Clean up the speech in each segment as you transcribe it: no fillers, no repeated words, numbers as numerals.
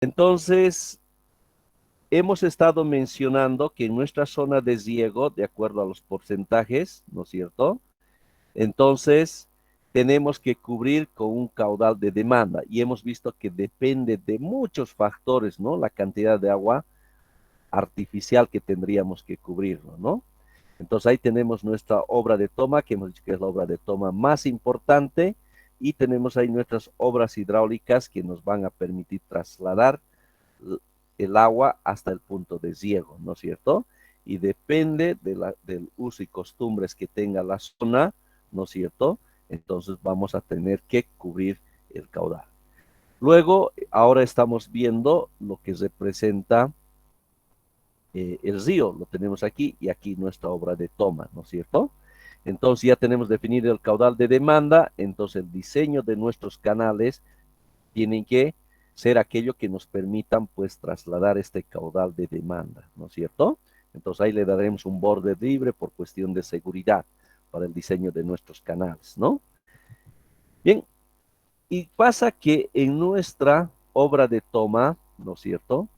Entonces, hemos estado mencionando que en nuestra zona de riego, de acuerdo a los porcentajes, ¿no es cierto? Entonces, tenemos que cubrir con un caudal de demanda y hemos visto que depende de muchos factores, ¿no? La cantidad de agua artificial que tendríamos que cubrirlo, ¿no? Entonces ahí tenemos nuestra obra de toma, que hemos dicho que es la obra de toma más importante, y tenemos ahí nuestras obras hidráulicas que nos van a permitir trasladar el agua hasta el punto de riego, ¿no es cierto? Y depende del uso y costumbres que tenga la zona, ¿no es cierto? Entonces vamos a tener que cubrir el caudal. Luego, ahora estamos viendo lo que representa el río, lo tenemos aquí y aquí nuestra obra de toma, ¿no es cierto? Entonces ya tenemos definido el caudal de demanda, entonces el diseño de nuestros canales tienen que ser aquello que nos permitan pues trasladar este caudal de demanda, ¿no es cierto? Entonces ahí le daremos un borde libre por cuestión de seguridad para el diseño de nuestros canales, ¿no? Bien, y pasa que en nuestra obra de toma, ¿no es cierto?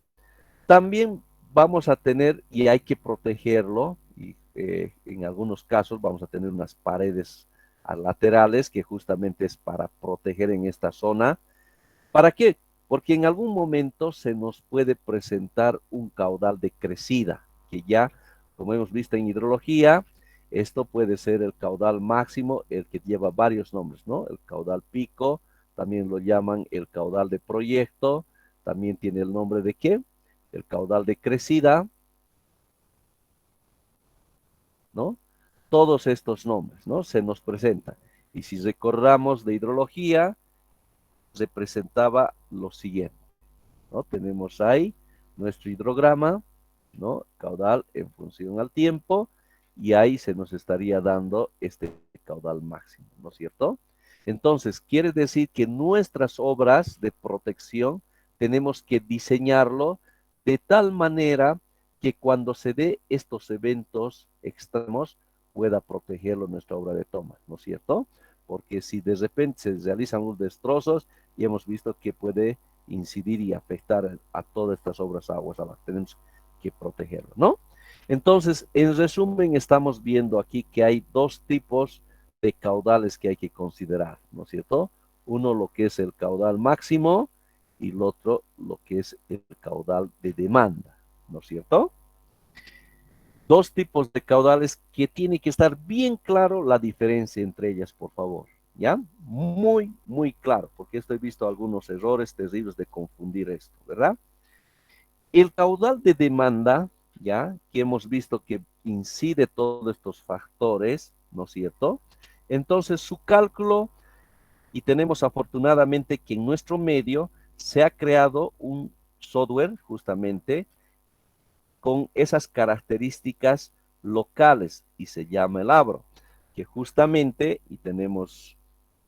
También vamos a tener, y hay que protegerlo, y en algunos casos vamos a tener unas paredes laterales que justamente es para proteger en esta zona. ¿Para qué? Porque en algún momento se nos puede presentar un caudal de crecida, que ya, como hemos visto en hidrología, esto puede ser el caudal máximo, el que lleva varios nombres, ¿no? El caudal pico, también lo llaman el caudal de proyecto, también tiene el nombre de ¿qué? El caudal de crecida, ¿no? Todos estos nombres, ¿no? Se nos presentan. Y si recordamos de hidrología, representaba lo siguiente, ¿no? Tenemos ahí nuestro hidrograma, ¿no? Caudal en función al tiempo, y ahí se nos estaría dando este caudal máximo, ¿no es cierto? Entonces, quiere decir que nuestras obras de protección tenemos que diseñarlo de tal manera que cuando se dé estos eventos extremos pueda protegerlo nuestra obra de toma, ¿no es cierto? Porque si de repente se realizan los destrozos, y hemos visto que puede incidir y afectar a todas estas obras aguas abajo. Tenemos que protegerlo, ¿no? Entonces, en resumen, estamos viendo aquí que hay dos tipos de caudales que hay que considerar, ¿no es cierto? Uno lo que es el caudal máximo y el otro lo que es el caudal de demanda, ¿no es cierto? Dos tipos de caudales que tiene que estar bien claro la diferencia entre ellas, por favor. ¿Ya? Muy, muy claro, porque esto he visto algunos errores terribles de confundir esto, ¿verdad? El caudal de demanda, ¿ya? Que hemos visto que incide todos estos factores, ¿no es cierto? Entonces, su cálculo, y tenemos afortunadamente que en nuestro medio se ha creado un software justamente con esas características locales y se llama el Abro, que justamente, y tenemos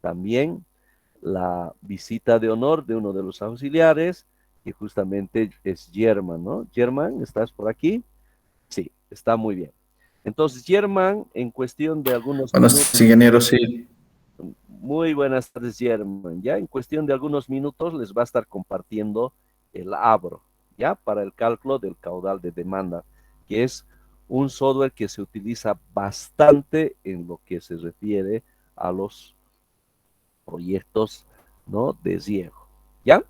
también la visita de honor de uno de los auxiliares, que justamente es German, ¿no? German, ¿estás por aquí? Sí, está muy bien. Entonces, German, en cuestión de algunos Bueno, minutos, sí, ingeniero, sí. muy buenas tardes, German, ya en cuestión de algunos minutos les va a estar compartiendo el Abro, ya para el cálculo del caudal de demanda, que es un software que se utiliza bastante en lo que se refiere a los proyectos, ¿no? De riego, ¿ya?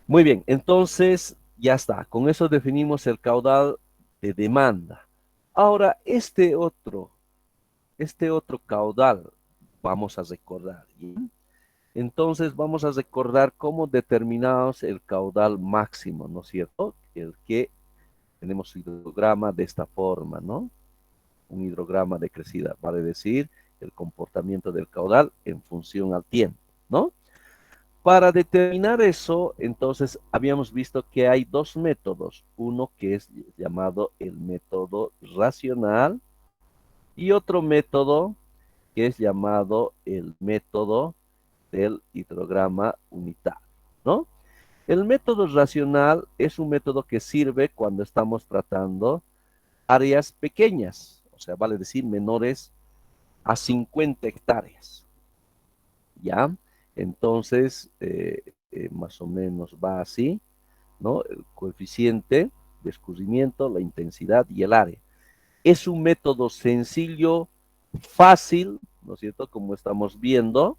Muy bien, entonces ya está. Con eso definimos el caudal de demanda. Ahora, este otro caudal, vamos a recordar, ¿ya? Entonces vamos a recordar cómo determinamos el caudal máximo, ¿no es cierto? El que tenemos su hidrograma de esta forma, ¿no? Un hidrograma de crecida, vale decir, el comportamiento del caudal en función al tiempo, ¿no? Para determinar eso, entonces habíamos visto que hay dos métodos, uno que es llamado el método racional y otro método que es llamado el método del hidrograma unitario, ¿no? El método racional es un método que sirve cuando estamos tratando áreas pequeñas, o sea, vale decir menores a 50 hectáreas, ¿ya? Entonces, más o menos va así, ¿no? El coeficiente de escurrimiento, la intensidad y el área. Es un método sencillo, fácil, ¿no es cierto? Como estamos viendo,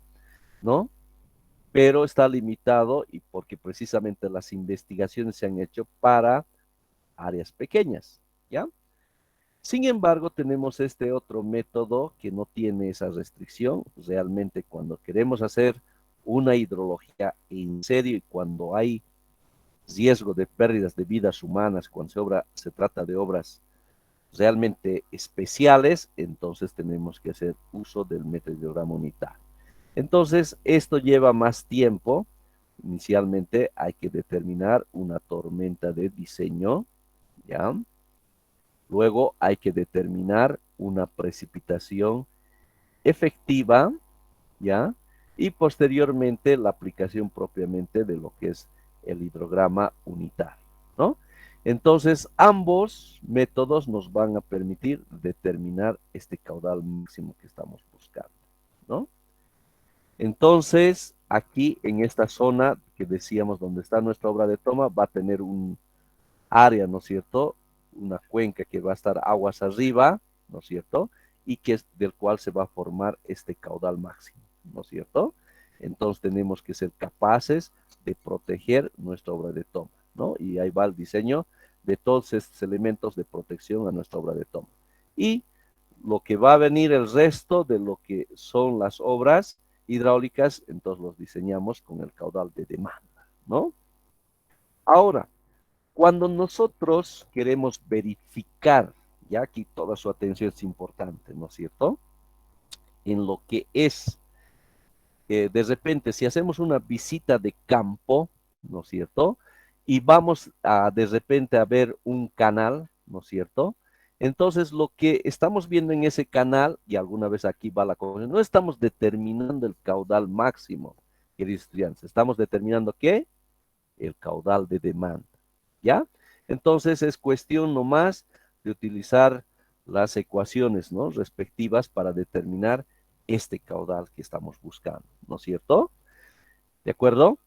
¿no? Pero está limitado y porque precisamente las investigaciones se han hecho para áreas pequeñas, ¿ya? Sin embargo, tenemos este otro método que no tiene esa restricción. Realmente cuando queremos hacer una hidrología en serio y cuando hay riesgo de pérdidas de vidas humanas, cuando se trata de obras realmente especiales, entonces tenemos que hacer uso del meteorograma unitario. Entonces, esto lleva más tiempo. Inicialmente hay que determinar una tormenta de diseño, ¿ya? Luego hay que determinar una precipitación efectiva, ¿ya? Y posteriormente la aplicación propiamente de lo que es el hidrograma unitario, ¿no? Entonces, ambos métodos nos van a permitir determinar este caudal máximo que estamos buscando, ¿no? Entonces, aquí en esta zona que decíamos donde está nuestra obra de toma, va a tener un área, ¿no es cierto? Una cuenca que va a estar aguas arriba, ¿no es cierto? Y que es del cual se va a formar este caudal máximo, ¿no es cierto? Entonces tenemos que ser capaces de proteger nuestra obra de toma, ¿no? Y ahí va el diseño de todos estos elementos de protección a nuestra obra de toma. Y lo que va a venir el resto de lo que son las obras hidráulicas, entonces los diseñamos con el caudal de demanda, ¿no? Ahora, cuando nosotros queremos verificar, ya aquí toda su atención es importante, ¿no es cierto? En lo que es, de repente, si hacemos una visita de campo, ¿no es cierto? Y vamos a, de repente, a ver un canal, ¿no es cierto? Entonces, lo que estamos viendo en ese canal, y alguna vez aquí va la cosa, no estamos determinando el caudal máximo, queridos estudiantes, estamos determinando ¿qué? El caudal de demanda, ¿ya? Entonces es cuestión nomás de utilizar las ecuaciones, ¿no? Respectivas para determinar este caudal que estamos buscando, ¿no es cierto? ¿De acuerdo?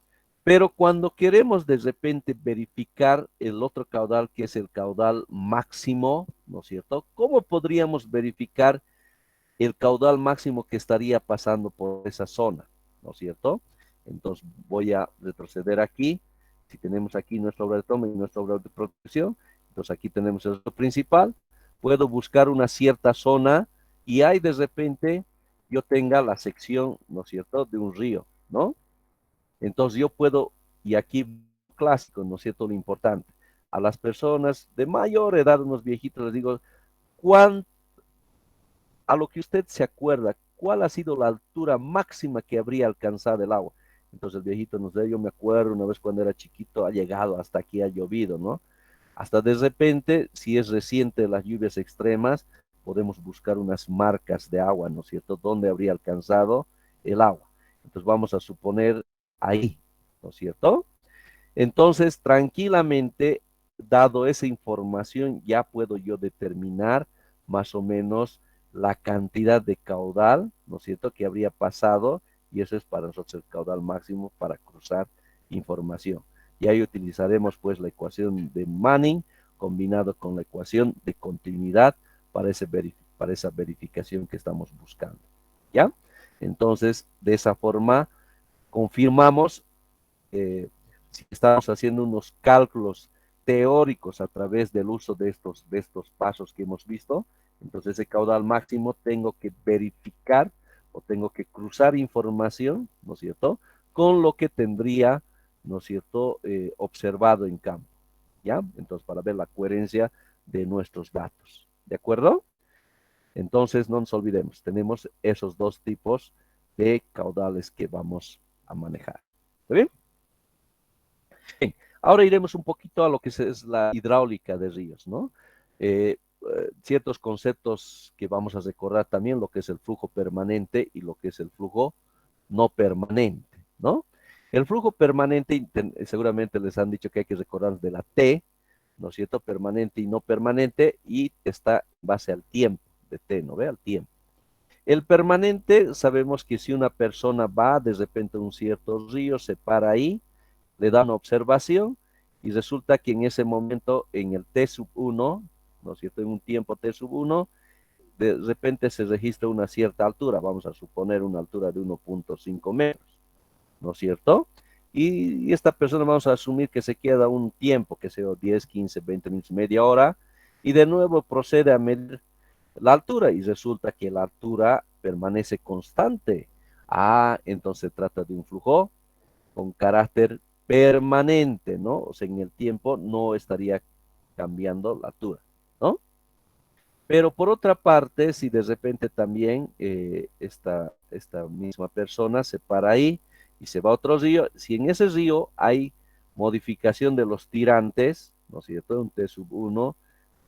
Pero cuando queremos de repente verificar el otro caudal, que es el caudal máximo, ¿no es cierto? ¿Cómo podríamos verificar el caudal máximo que estaría pasando por esa zona? ¿No es cierto? Entonces voy a retroceder aquí. Si tenemos aquí nuestra obra de toma y nuestra obra de protección, entonces aquí tenemos el principal. Puedo buscar una cierta zona y ahí de repente yo tenga la sección, ¿no es cierto?, de un río, ¿no? Entonces yo puedo, y aquí clásico, ¿no es cierto?, lo importante. A las personas de mayor edad, unos viejitos, les digo, ¿cuánto, a lo que usted se acuerda, cuál ha sido la altura máxima que habría alcanzado el agua? Entonces el viejito nos dice, yo me acuerdo una vez cuando era chiquito, ha llegado hasta aquí, ha llovido, ¿no? Hasta de repente, si es reciente las lluvias extremas, podemos buscar unas marcas de agua, ¿no es cierto?, dónde habría alcanzado el agua. Entonces vamos a suponer ahí, ¿no es cierto? Entonces, tranquilamente, dado esa información, ya puedo yo determinar más o menos la cantidad de caudal, ¿no es cierto?, que habría pasado, y eso es para nosotros el caudal máximo para cruzar información. Y ahí utilizaremos pues la ecuación de Manning combinado con la ecuación de continuidad para, para esa verificación que estamos buscando. ¿Ya? Entonces, de esa forma, confirmamos si estamos haciendo unos cálculos teóricos a través del uso de estos pasos que hemos visto, entonces ese caudal máximo tengo que verificar o tengo que cruzar información, ¿no es cierto?, con lo que tendría, ¿no es cierto?, observado en campo, ¿ya? Entonces, para ver la coherencia de nuestros datos, ¿de acuerdo? Entonces, no nos olvidemos, tenemos esos dos tipos de caudales que vamos a manejar. ¿Está bien? Bien, ahora iremos un poquito a lo que es la hidráulica de ríos, ¿no? Ciertos conceptos que vamos a recordar también, lo que es el flujo permanente y lo que es el flujo no permanente, ¿no? El flujo permanente, seguramente les han dicho que hay que recordar de la T, ¿no es cierto? Permanente y no permanente, y está en base al tiempo de T, ¿no ve? Al tiempo. El permanente, sabemos que si una persona va de repente a un cierto río, se para ahí, le da una observación y resulta que en ese momento, en el T sub 1, ¿no es cierto? En un tiempo T sub 1, de repente se registra una cierta altura, vamos a suponer una altura de 1.5 metros, ¿no es cierto? Y esta persona vamos a asumir que se queda un tiempo, que sea 10, 15, 20 minutos, media hora, y de nuevo procede a medir la altura y resulta que la altura permanece constante. Ah, entonces se trata de un flujo con carácter permanente, ¿no? O sea, en el tiempo no estaría cambiando la altura, ¿no? Pero por otra parte, si de repente también esta misma persona se para ahí y se va a otro río, si en ese río hay modificación de los tirantes, ¿no es cierto? Un T sub 1,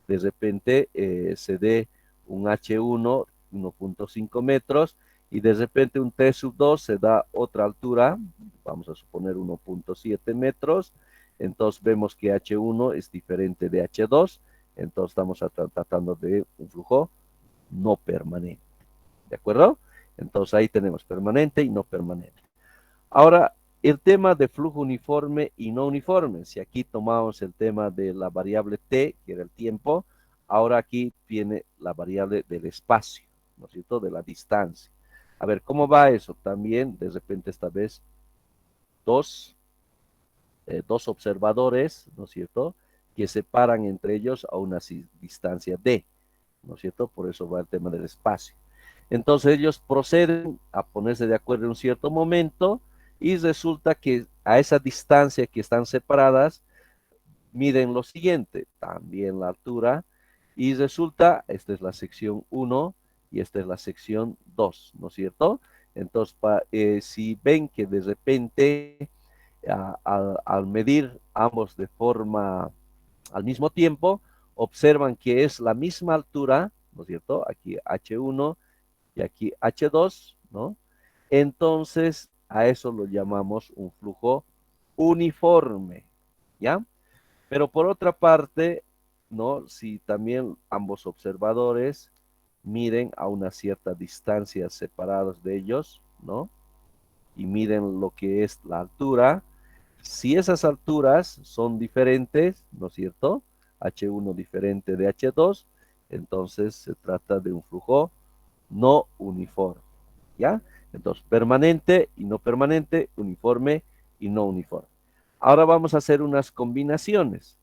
de repente se dé un H1, 1.5 metros, y de repente un T sub 2 se da otra altura, vamos a suponer 1.7 metros, entonces vemos que H1 es diferente de H2, entonces estamos tratando de un flujo no permanente, ¿de acuerdo? Entonces ahí tenemos permanente y no permanente. Ahora, el tema de flujo uniforme y no uniforme. Si aquí tomamos el tema de la variable t, que era el tiempo, ahora aquí viene la variable del espacio, ¿no es cierto? De la distancia. A ver, ¿cómo va eso? También, de repente, esta vez, dos, dos observadores, ¿no es cierto? Que separan entre ellos a una distancia d, ¿no es cierto? Por eso va el tema del espacio. Entonces ellos proceden a ponerse de acuerdo en un cierto momento y resulta que a esa distancia que están separadas miden lo siguiente, también la altura, y resulta, esta es la sección 1 y esta es la sección 2, ¿no es cierto? Entonces, si ven que de repente al medir ambos de forma al mismo tiempo, observan que es la misma altura, ¿no es cierto? Aquí H1 y aquí H2, ¿no? Entonces, a eso lo llamamos un flujo uniforme, ¿ya? Pero por otra parte, ¿no? Si también ambos observadores miden a una cierta distancia separados de ellos, ¿no? Y miden lo que es la altura. Si esas alturas son diferentes, ¿no es cierto? H1 diferente de H2, entonces se trata de un flujo no uniforme, ¿ya? Entonces, permanente y no permanente, uniforme y no uniforme. Ahora vamos a hacer unas combinaciones.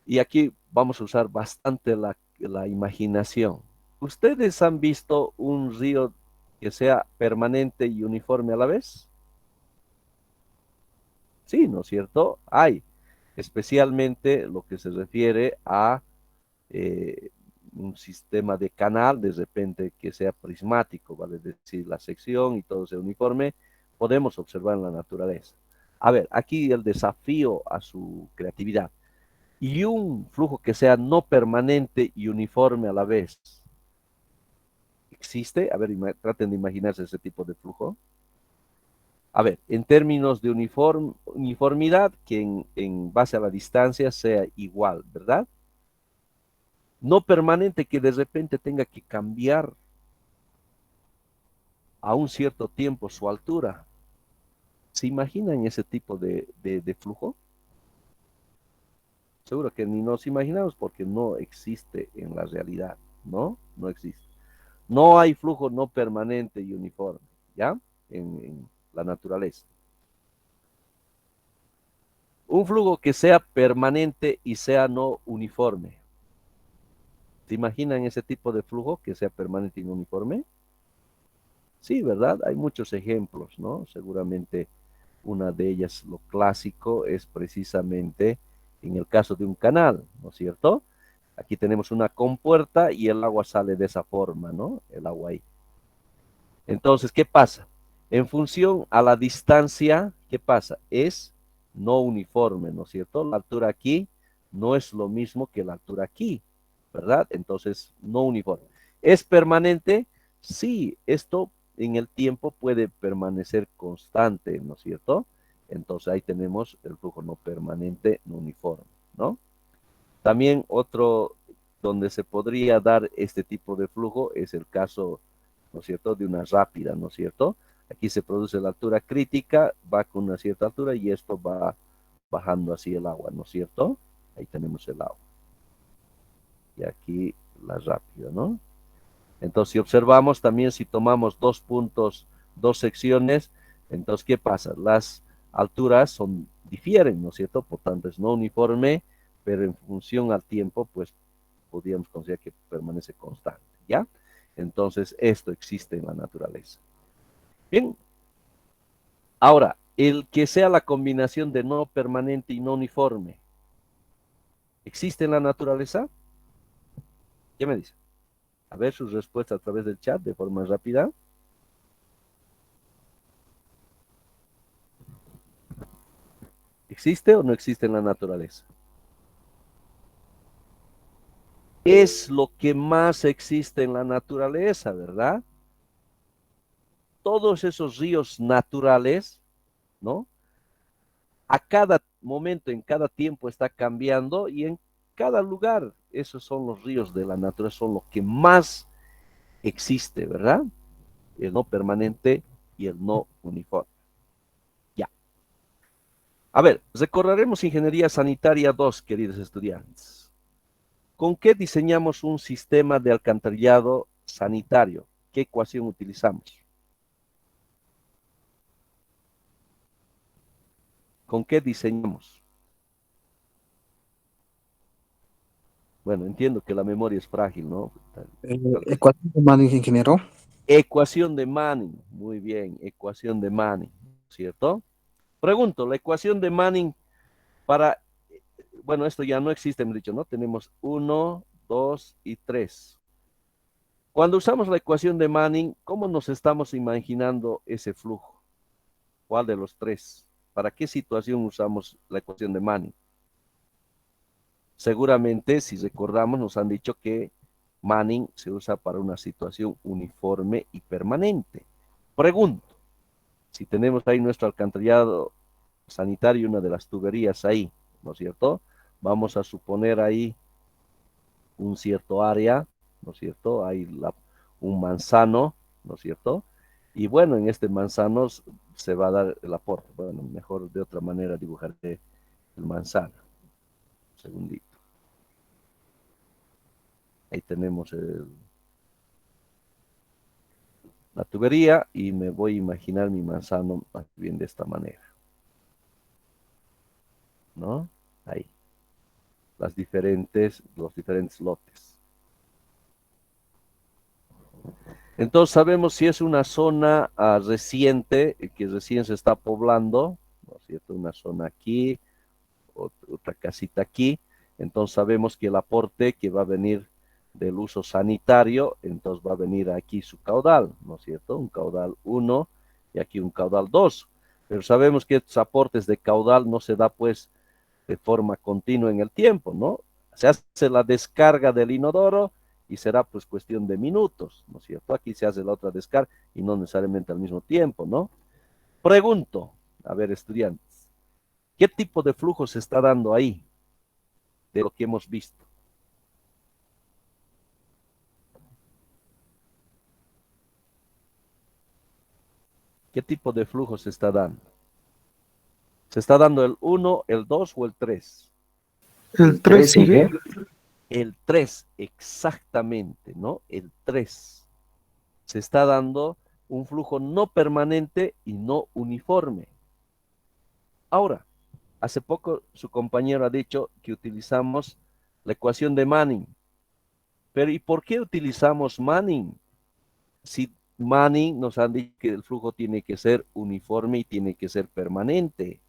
Y aquí vamos a usar bastante la imaginación. ¿Ustedes han visto un río que sea permanente y uniforme a la vez? Sí, ¿no es cierto? Hay, especialmente lo que se refiere a eh, un sistema de canal, de repente que sea prismático, vale decir, la sección y todo sea uniforme, podemos observar en la naturaleza. A ver, aquí el desafío a su creatividad. Y un flujo que sea no permanente y uniforme a la vez. ¿Existe? A ver, traten de imaginarse ese tipo de flujo. A ver, en términos de uniformidad, que en base a la distancia sea igual, ¿verdad? No permanente que de repente tenga que cambiar a un cierto tiempo su altura. ¿Se imaginan ese tipo de flujo? Seguro que ni nos imaginamos porque no existe en la realidad, ¿no? No existe. No hay flujo no permanente y uniforme, ¿ya? En la naturaleza. Un flujo que sea permanente y sea no uniforme. ¿Se imaginan ese tipo de flujo que sea permanente y no uniforme? Sí, ¿verdad? Hay muchos ejemplos, ¿no? Seguramente una de ellas, lo clásico, es precisamente en el caso de un canal, ¿no es cierto? Aquí tenemos una compuerta y el agua sale de esa forma, ¿no? El agua ahí. Entonces, ¿qué pasa? En función a la distancia, ¿qué pasa? Es no uniforme, ¿no es cierto? La altura aquí no es lo mismo que la altura aquí, ¿verdad? Entonces, no uniforme. ¿Es permanente? Sí, esto en el tiempo puede permanecer constante, ¿no es cierto? Entonces ahí tenemos el flujo no permanente, no uniforme, ¿no? También otro donde se podría dar este tipo de flujo es el caso, ¿no es cierto?, de una rápida, ¿no es cierto? Aquí se produce la altura crítica, va con una cierta altura y esto va bajando así el agua, ¿no es cierto? Ahí tenemos el agua. Y aquí la rápida, ¿no? Entonces, si observamos también, si tomamos dos puntos, dos secciones, entonces, ¿qué pasa? Las alturas difieren, ¿no es cierto? Por tanto, es no uniforme, pero en función al tiempo, pues, podríamos considerar que permanece constante, ¿ya? Entonces, esto existe en la naturaleza. Bien. Ahora, el que sea la combinación de no permanente y no uniforme, ¿existe en la naturaleza? ¿Qué me dice? A ver sus respuestas a través del chat de forma rápida. ¿Existe o no existe en la naturaleza? Es lo que más existe en la naturaleza, ¿verdad? Todos esos ríos naturales, ¿no? A cada momento, en cada tiempo está cambiando y en cada lugar, esos son los ríos de la naturaleza, son lo que más existe, ¿verdad? El no permanente y el no uniforme. Ya. A ver, recorreremos Ingeniería Sanitaria 2, queridos estudiantes. ¿Con qué diseñamos un sistema de alcantarillado sanitario? ¿Qué ecuación utilizamos? ¿Con qué diseñamos? Bueno, entiendo que la memoria es frágil, ¿no? Tal vez. Ecuación de Manning, ingeniero. Ecuación de Manning. Muy bien, ecuación de Manning, ¿cierto? Pregunto, la ecuación de Manning para, bueno, esto ya no existe, me he dicho, ¿no? Tenemos 1, 2 y 3. Cuando usamos la ecuación de Manning, ¿cómo nos estamos imaginando ese flujo? ¿Cuál de los tres? ¿Para qué situación usamos la ecuación de Manning? Seguramente, si recordamos, nos han dicho que Manning se usa para una situación uniforme y permanente. Pregunto, si tenemos ahí nuestro alcantarillado sanitario, una de las tuberías ahí, ¿no es cierto? Vamos a suponer ahí un cierto área, ¿no es cierto? Hay un manzano, ¿no es cierto? Y bueno, en este manzano se va a dar el aporte. Bueno, mejor de otra manera dibujaré el manzano. Un segundito. Ahí tenemos la tubería y me voy a imaginar mi manzano más bien de esta manera, ¿no? Ahí, los diferentes lotes. Entonces sabemos si es una zona reciente, que recién se está poblando, ¿no es cierto? Una zona aquí, otra casita aquí. Entonces sabemos que el aporte que va a venir del uso sanitario, entonces va a venir aquí su caudal, ¿no es cierto? Un caudal 1 y aquí un caudal 2. Pero sabemos que estos aportes de caudal no se da pues de forma continua en el tiempo, ¿no? Se hace la descarga del inodoro y será pues cuestión de minutos, ¿no es cierto? Aquí se hace la otra descarga y no necesariamente al mismo tiempo, ¿no? Pregunto, a ver, estudiantes, ¿qué tipo de flujo se está dando ahí de lo que hemos visto? ¿Qué tipo de flujo se está dando? ¿Se está dando el 1, el 2 o el 3? El 3 sigue. El 3, exactamente, ¿no? El 3. Se está dando un flujo no permanente y no uniforme. Ahora, hace poco su compañero ha dicho que utilizamos la ecuación de Manning. Pero ¿y por qué utilizamos Manning? Si Manning nos han dicho que el flujo tiene que ser uniforme y tiene que ser permanente.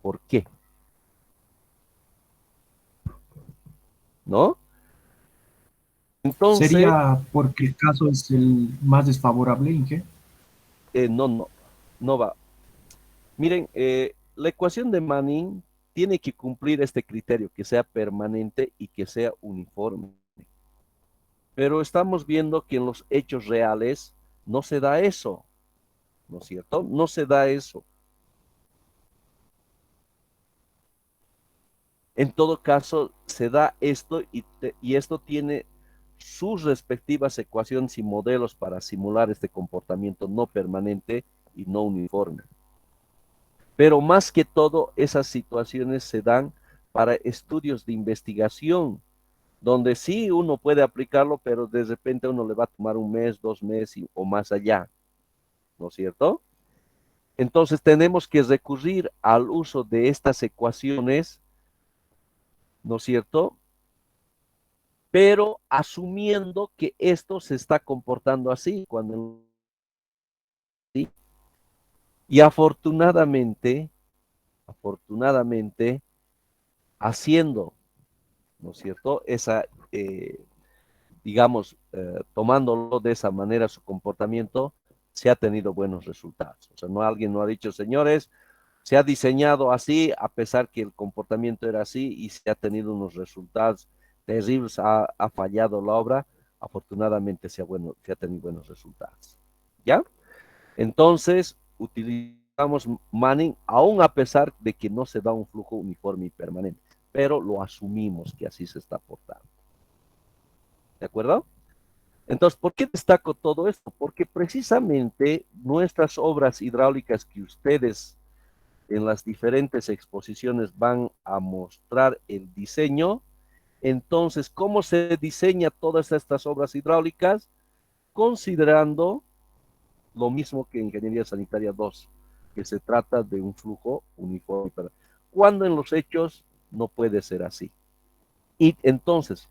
¿Por qué? ¿No? Entonces, Sería porque el caso es el más desfavorable, Inge. no va. Miren, la ecuación de Manning tiene que cumplir este criterio, que sea permanente y que sea uniforme. Pero estamos viendo que en los hechos reales no se da eso, ¿no es cierto? No se da eso. En todo caso, se da esto y esto tiene sus respectivas ecuaciones y modelos para simular este comportamiento no permanente y no uniforme. Pero más que todo, esas situaciones se dan para estudios de investigación, donde sí uno puede aplicarlo, pero de repente a uno le va a tomar un mes, 2 meses o más allá, ¿no es cierto? Entonces tenemos que recurrir al uso de estas ecuaciones, ¿no es cierto? Pero asumiendo que esto se está comportando así, cuando ¿sí? Y afortunadamente, haciendo, ¿no es cierto? Esa, digamos, tomándolo de esa manera su comportamiento, se ha tenido buenos resultados. O sea, no alguien no ha dicho, señores, se ha diseñado así, a pesar que el comportamiento era así y se ha tenido unos resultados terribles, ha fallado la obra, afortunadamente se ha tenido buenos resultados. ¿Ya? Entonces, utilizamos Manning, aún a pesar de que no se da un flujo uniforme y permanente, pero lo asumimos que así se está portando. ¿De acuerdo? Entonces, ¿por qué destaco todo esto? Porque precisamente nuestras obras hidráulicas que ustedes en las diferentes exposiciones van a mostrar el diseño. Entonces, ¿cómo se diseña todas estas obras hidráulicas? Considerando lo mismo que Ingeniería Sanitaria 2, que se trata de un flujo uniforme. Cuando en los hechos no puede ser así. Y entonces,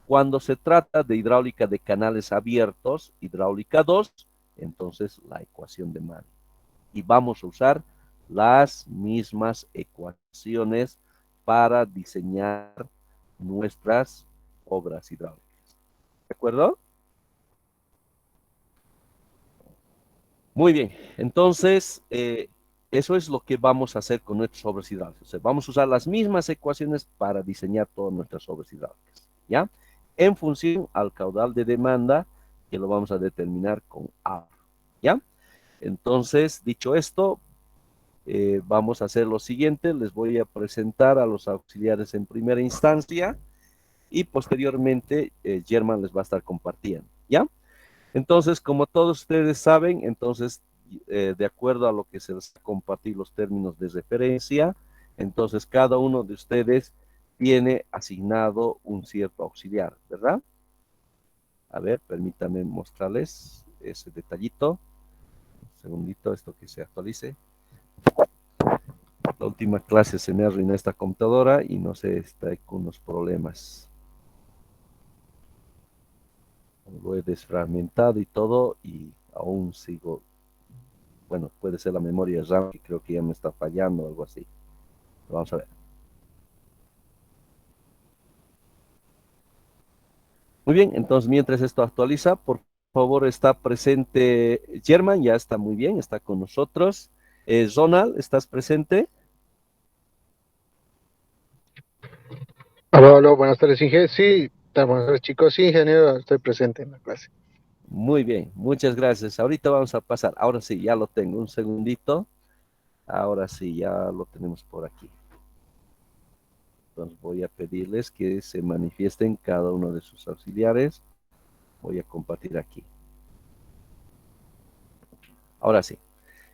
cuando se trata de hidráulica de canales abiertos, hidráulica 2, entonces la ecuación de Manning. Y vamos a usar las mismas ecuaciones para diseñar nuestras obras hidráulicas. ¿De acuerdo? Muy bien, entonces eso es lo que vamos a hacer con nuestras obras hidráulicas. O sea, vamos a usar las mismas ecuaciones para diseñar todas nuestras obras hidráulicas, ¿ya? En función al caudal de demanda que lo vamos a determinar con A, ¿ya? Entonces, dicho esto, vamos a hacer lo siguiente, les voy a presentar a los auxiliares en primera instancia y posteriormente Germán les va a estar compartiendo, ¿ya? Entonces, como todos ustedes saben, entonces, de acuerdo a lo que se les compartir los términos de referencia, entonces cada uno de ustedes tiene asignado un cierto auxiliar, ¿verdad? A ver, permítanme mostrarles ese detallito. Un segundito, esto que se actualice. La última clase se me arruinó esta computadora y no sé, está con unos problemas. Lo he desfragmentado y todo y aún sigo. Bueno, puede ser la memoria RAM que creo que ya me está fallando o algo así. Vamos a ver. Muy bien, entonces mientras esto actualiza, por favor está presente German, ya está muy bien, está con nosotros. Ronald, ¿estás presente? Aló, aló, buenas tardes, Inge. Sí, buenas tardes, chicos. Sí, ingeniero, estoy presente en la clase. Muy bien, muchas gracias. Ahorita vamos a pasar. Ahora sí, ya lo tengo. Un segundito. Ahora sí, ya lo tenemos por aquí. Entonces voy a pedirles que se manifiesten cada uno de sus auxiliares. Voy a compartir aquí. Ahora sí.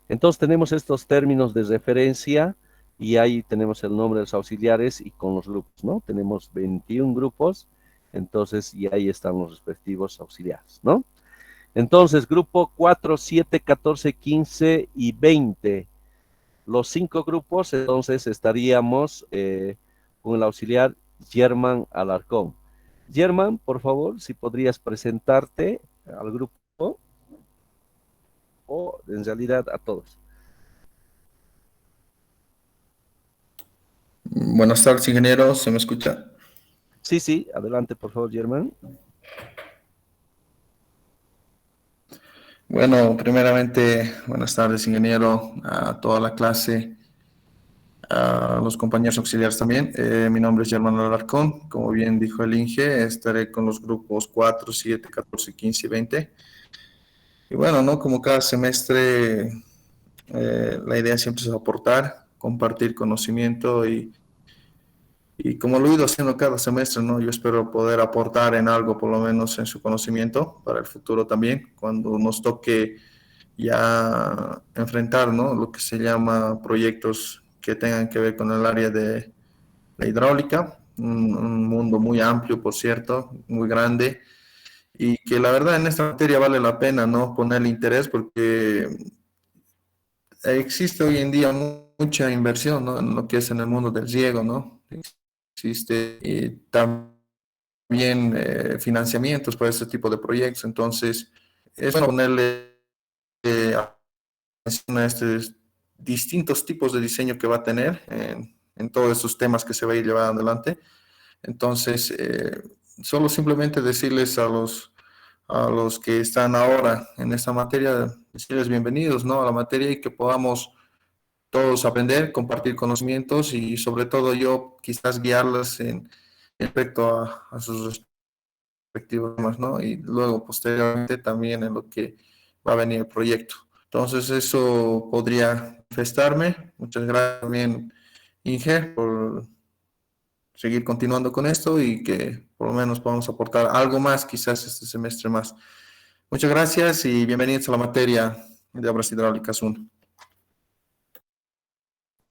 Entonces tenemos estos términos de referencia y ahí tenemos el nombre de los auxiliares y con los grupos, ¿no? Tenemos 21 grupos, entonces y ahí están los respectivos auxiliares, ¿no? Entonces, grupo 4, 7, 14, 15 y 20. Los 5 grupos, entonces estaríamos con el auxiliar Germán Alarcón. Germán, por favor, si podrías presentarte al grupo o en realidad a todos. Buenas tardes, ingeniero. ¿Se me escucha? Sí, sí, adelante, por favor, Germán. Bueno, primeramente, buenas tardes, ingeniero, a toda la clase, a los compañeros auxiliares también. Mi nombre es Germán Alarcón. Como bien dijo el Inge, estaré con los grupos 4, 7, 14, 15 y 20. Y bueno, ¿no? Como cada semestre, la idea siempre es aportar, compartir conocimiento y Y como lo he ido haciendo cada semestre, ¿no? Yo espero poder aportar en algo, por lo menos en su conocimiento, para el futuro también, cuando nos toque ya enfrentar, ¿no? Lo que se llama proyectos que tengan que ver con el área de la hidráulica, un mundo muy amplio, por cierto, muy grande, y que la verdad en esta materia vale la pena, ¿no? Ponerle interés porque existe hoy en día mucha inversión, ¿no? En lo que es en el mundo del riego, ¿no? Existe también financiamientos para este tipo de proyectos, entonces es bueno ponerle atención a estos distintos tipos de diseño que va a tener en todos esos temas que se va a ir llevando adelante. Entonces, solo simplemente decirles a los que están ahora en esta materia, decirles bienvenidos, ¿no? A la materia y que podamos todos aprender, compartir conocimientos y sobre todo yo quizás guiarlas en respecto a sus respectivos temas, ¿no? Y luego posteriormente también en lo que va a venir el proyecto. Entonces eso podría manifestarme. Muchas gracias también, Inge, por seguir continuando con esto y que por lo menos podamos aportar algo más quizás este semestre más. Muchas gracias y bienvenidos a la materia de obras hidráulicas 1.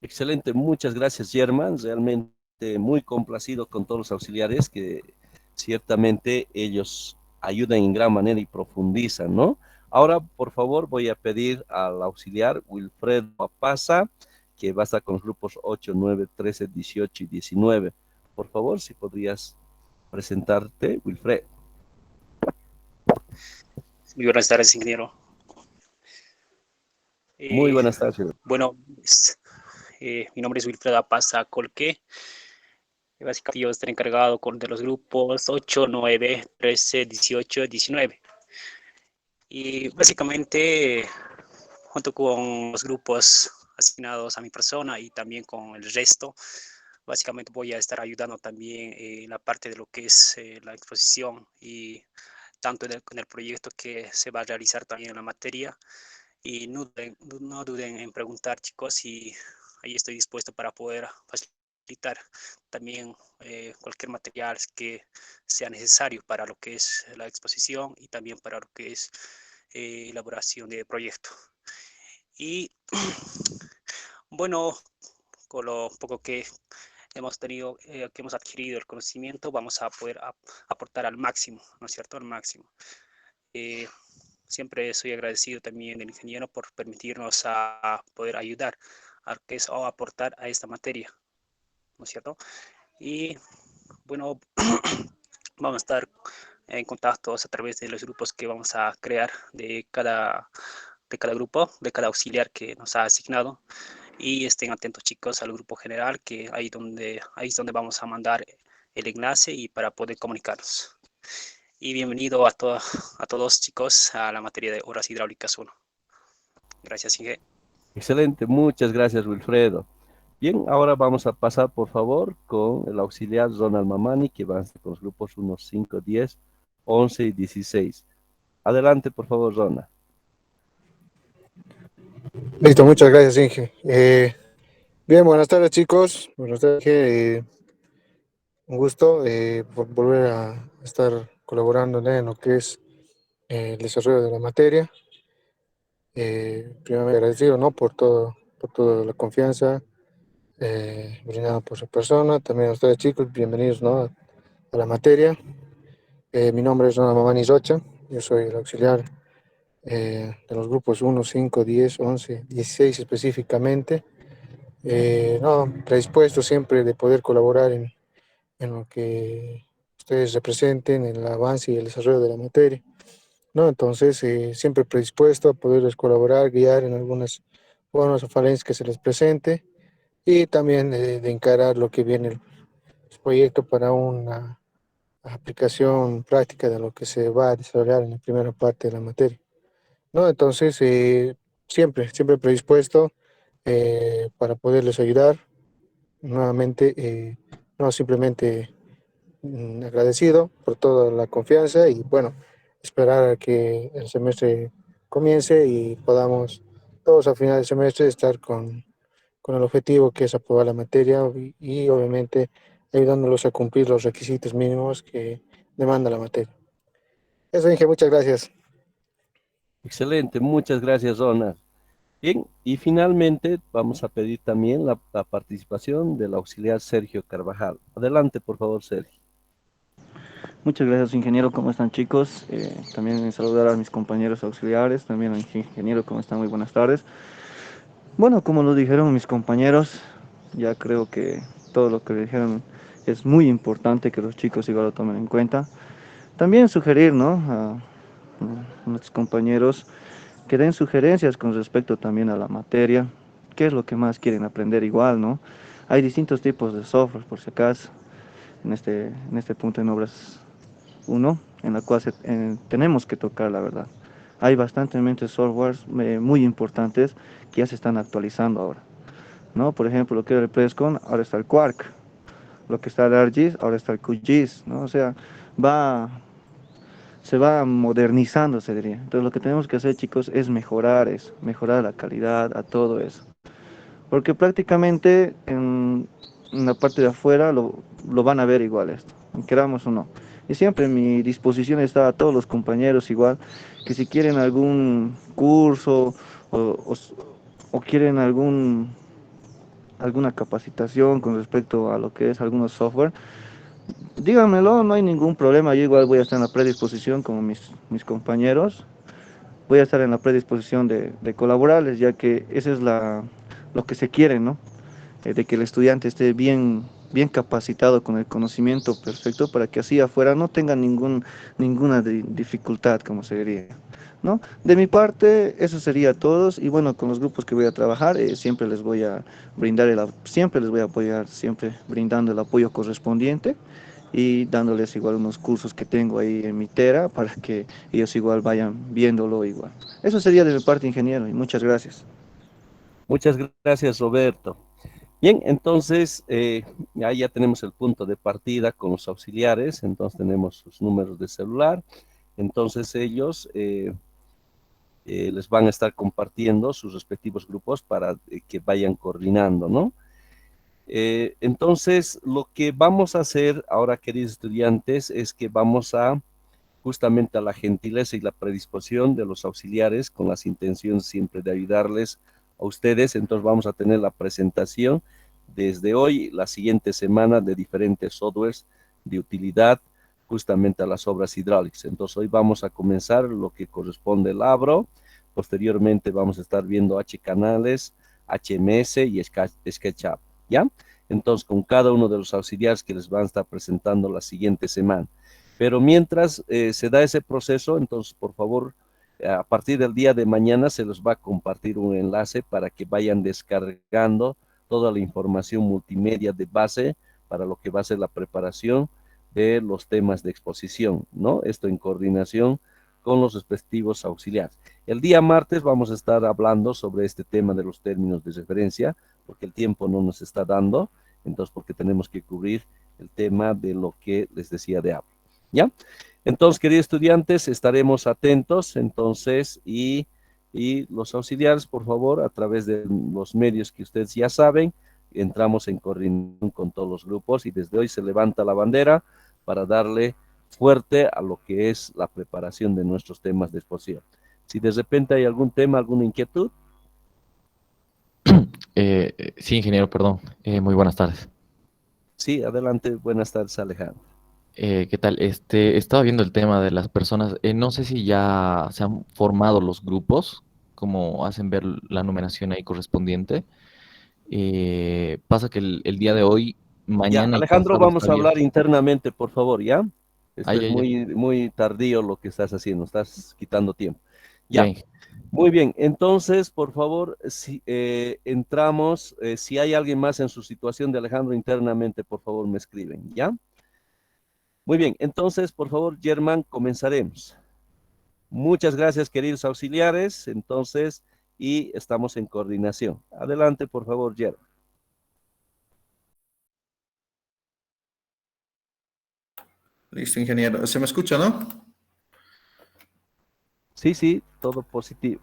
Excelente, muchas gracias, Germán. Realmente muy complacido con todos los auxiliares que ciertamente ellos ayudan en gran manera y profundizan, ¿no? Ahora, por favor, voy a pedir al auxiliar Wilfredo Papaza, que va a estar con los grupos 8, 9, 13, 18 y 19. Por favor, si podrías presentarte, Wilfredo. Muy buenas tardes, ingeniero. Muy buenas tardes. Bueno, mi nombre es Wilfredo Apaza Colque. Básicamente yo estaré encargado de los grupos 8, 9, 13, 18, 19. Y básicamente, junto con los grupos asignados a mi persona y también con el resto, básicamente voy a estar ayudando también en la parte de lo que es la exposición y tanto en el proyecto que se va a realizar también en la materia. Y no duden en preguntar, chicos, y ahí estoy dispuesto para poder facilitar también cualquier material que sea necesario para lo que es la exposición y también para lo que es elaboración de proyecto. Y bueno, con lo poco que hemos tenido, que hemos adquirido el conocimiento, vamos a poder aportar al máximo, ¿no es cierto? Al máximo. Siempre soy agradecido también del ingeniero por permitirnos a poder ayudar a que es o aportar a esta materia, ¿no es cierto? Y bueno, vamos a estar en contacto a través de los grupos que vamos a crear de cada grupo, de cada auxiliar que nos ha asignado. Y estén atentos, chicos, al grupo general, que ahí es donde vamos a mandar el enlace y para poder comunicarnos. Y bienvenido a todos, chicos, a la materia de obras hidráulicas 1. Gracias, Inge. Excelente, muchas gracias, Wilfredo. Bien, ahora vamos a pasar, por favor, con el auxiliar Ronald Mamani, que va a estar con los grupos 1, 5, 10, 11 y 16. Adelante, por favor, Ronald. Listo, muchas gracias, Inge. Bien, buenas tardes, chicos. Buenas tardes, Inge. Un gusto por volver a estar colaborando, ¿no?, en lo que es el desarrollo de la materia. Primeramente agradecido, ¿no?, por toda la confianza brindada por su persona. También a ustedes, chicos, bienvenidos, ¿no?, a la materia. Mi nombre es Ronald Mamani Rocha. Yo soy el auxiliar de los grupos 1, 5, 10, 11, 16 específicamente. No, predispuesto siempre de poder colaborar en lo que ustedes representen, en el avance y el desarrollo de la materia, ¿no? Entonces, siempre predispuesto a poderles colaborar, guiar en algunas buenas o falencias que se les presente y también de encarar lo que viene el proyecto para una aplicación práctica de lo que se va a desarrollar en la primera parte de la materia, ¿no? Entonces, siempre predispuesto para poderles ayudar. Nuevamente, no simplemente agradecido por toda la confianza y bueno, esperar a que el semestre comience y podamos todos a final del semestre estar con el objetivo que es aprobar la materia y obviamente ayudándolos a cumplir los requisitos mínimos que demanda la materia. Eso, Inge, muchas gracias. Excelente, muchas gracias, Ronald. Bien, y finalmente vamos a pedir también la participación del auxiliar Sergio Carvajal. Adelante, por favor, Sergio. Muchas gracias, ingeniero. ¿Cómo están, chicos? También saludar a mis compañeros auxiliares, también al ingeniero. ¿Cómo están? Muy buenas tardes. Bueno, como lo dijeron mis compañeros, ya creo que todo lo que dijeron es muy importante que los chicos igual lo tomen en cuenta. También sugerir, ¿no? A nuestros compañeros que den sugerencias con respecto también a la materia, qué es lo que más quieren aprender igual, ¿no? Hay distintos tipos de software, por si acaso, en este punto en obras uno, en la cual tenemos que tocar la verdad. Hay bastantemente softwares muy importantes que ya se están actualizando ahora, ¿no? Por ejemplo, lo que era el Prescon, ahora está el Quark, lo que está el ArcGIS, ahora está el QGIS, ¿no? O sea, va, se va modernizando, se diría. Entonces, lo que tenemos que hacer, chicos, es mejorar eso, mejorar la calidad a todo eso. Porque prácticamente en la parte de afuera lo van a ver igual esto, queramos o no. Y siempre en mi disposición está a todos los compañeros igual, que si quieren algún curso o, o s- o quieren alguna capacitación con respecto a lo que es algunos software, díganmelo, no hay ningún problema. Yo igual voy a estar en la predisposición como mis compañeros. Voy a estar en la predisposición de colaborarles, ya que eso es lo que se quiere, ¿no? De que el estudiante esté bien capacitado con el conocimiento perfecto para que así afuera no tenga ninguna dificultad, como se diría, ¿no? De mi parte, eso sería todo. Y bueno, con los grupos que voy a trabajar, siempre les voy a siempre les voy a apoyar, siempre brindando el apoyo correspondiente y dándoles igual unos cursos que tengo ahí en mi Tera para que ellos igual vayan viéndolo igual. Eso sería de mi parte, ingeniero, y muchas gracias. Muchas gracias, Roberto. Bien, entonces ya tenemos el punto de partida con los auxiliares, entonces tenemos sus números de celular, entonces ellos les van a estar compartiendo sus respectivos grupos para que vayan coordinando, ¿no? Entonces, lo que vamos a hacer ahora, queridos estudiantes, es que vamos a justamente a la gentileza y la predisposición de los auxiliares con las intenciones siempre de ayudarles a ustedes. Entonces vamos a tener la presentación desde hoy, la siguiente semana, de diferentes softwares de utilidad justamente a las obras hidráulicas. Entonces hoy vamos a comenzar lo que corresponde al Abro, posteriormente vamos a estar viendo H canales, HMS y SketchUp, ¿ya? Entonces con cada uno de los auxiliares que les van a estar presentando la siguiente semana. Pero mientras se da ese proceso, entonces por favor, a partir del día de mañana se les va a compartir un enlace para que vayan descargando toda la información multimedia de base para lo que va a ser la preparación de los temas de exposición, ¿no? Esto en coordinación con los respectivos auxiliares. El día martes vamos a estar hablando sobre este tema de los términos de referencia, porque el tiempo no nos está dando, entonces porque tenemos que cubrir el tema de lo que les decía de habla. ¿Ya? Entonces, queridos estudiantes, estaremos atentos, entonces, y los auxiliares, por favor, a través de los medios que ustedes ya saben, entramos en coordinación con todos los grupos y desde hoy se levanta la bandera para darle fuerte a lo que es la preparación de nuestros temas de exposición. Si de repente hay algún tema, alguna inquietud. Sí, ingeniero, perdón. Muy buenas tardes. Sí, adelante, buenas tardes, Alejandro. ¿Qué tal? Estaba viendo el tema de las personas. No sé si ya se han formado los grupos, como hacen ver la numeración ahí correspondiente. Pasa que el día de hoy, Ya, mañana y Alejandro, pasado está vamos a hablar abierto. internamente, por favor, ¿ya? Esto Ay, es ay, ay. muy tardío lo que estás haciendo, estás quitando tiempo. Ya, Ya, muy bien. Entonces, por favor, si entramos, si hay alguien más en su situación de Alejandro internamente, por favor, me escriben, ¿ya? Muy bien, entonces, por favor, Germán, comenzaremos. Muchas gracias, queridos auxiliares, entonces, y estamos en coordinación. Adelante, por favor, Germán. Listo, ingeniero. ¿Se me escucha, no? Sí, sí, todo positivo.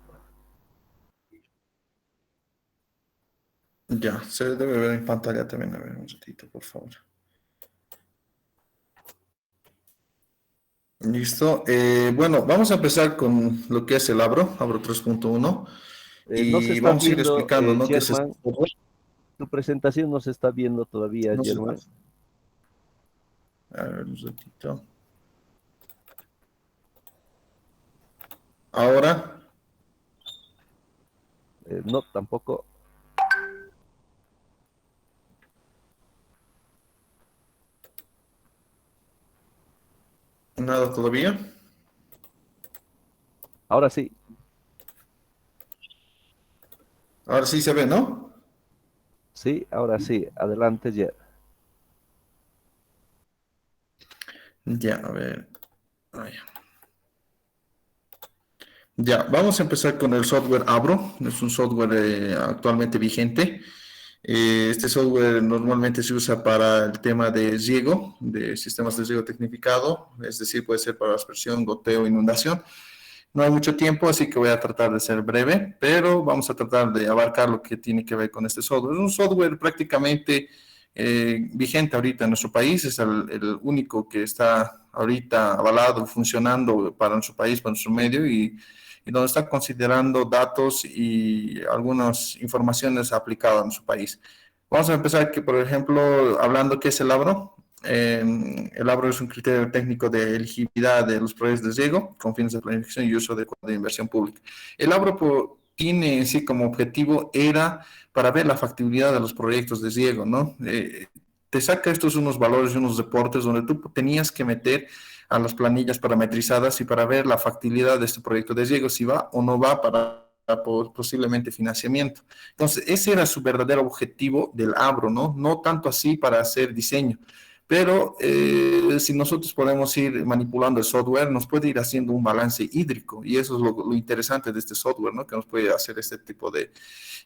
Ya, se debe ver en pantalla también. A ver, un ratito, por favor. Listo. Bueno, vamos a empezar con lo que es el Abro 3.1 No se y está vamos a ir viendo, explicando, ¿no? ¿Qué es este Germán, software? tu presentación no se está viendo todavía, No sé. Germán. A ver, un ratito. Ahora, No, tampoco. nada todavía. Ahora sí, Ahora sí se ve, ¿no? sí, ahora sí. Adelante, Ger. Ya, a ver. Ah, ya. Ya, vamos a empezar con el software Abro. Es un software actualmente vigente. Este software normalmente se usa para el tema de riego, de sistemas de riego tecnificado, es decir, puede ser para aspersión, goteo, inundación. No hay mucho tiempo, así que voy a tratar de ser breve, pero vamos a tratar de abarcar lo que tiene que ver con este software. Es un software prácticamente vigente ahorita en nuestro país, es el único que está ahorita avalado, funcionando para nuestro país, para nuestro medio y donde está considerando datos y algunas informaciones aplicadas en su país. Vamos a empezar que, por ejemplo, hablando qué es el Abro. El ABRO es un criterio técnico de elegibilidad de los proyectos de riego con fines de planificación y uso adecuado de inversión pública. El ABRO tiene en sí como objetivo era para ver la factibilidad de los proyectos de riego, ¿no? Te saca estos unos valores y unos deportes donde tú tenías que meter a las planillas parametrizadas y para ver la factibilidad de este proyecto de riego, si va o no va para posiblemente financiamiento. Entonces, ese era su verdadero objetivo del ABRO, ¿no? No tanto así para hacer diseño. Pero si nosotros podemos ir manipulando el software, nos puede ir haciendo un balance hídrico y eso es lo interesante de este software, ¿no? Que nos puede hacer este tipo de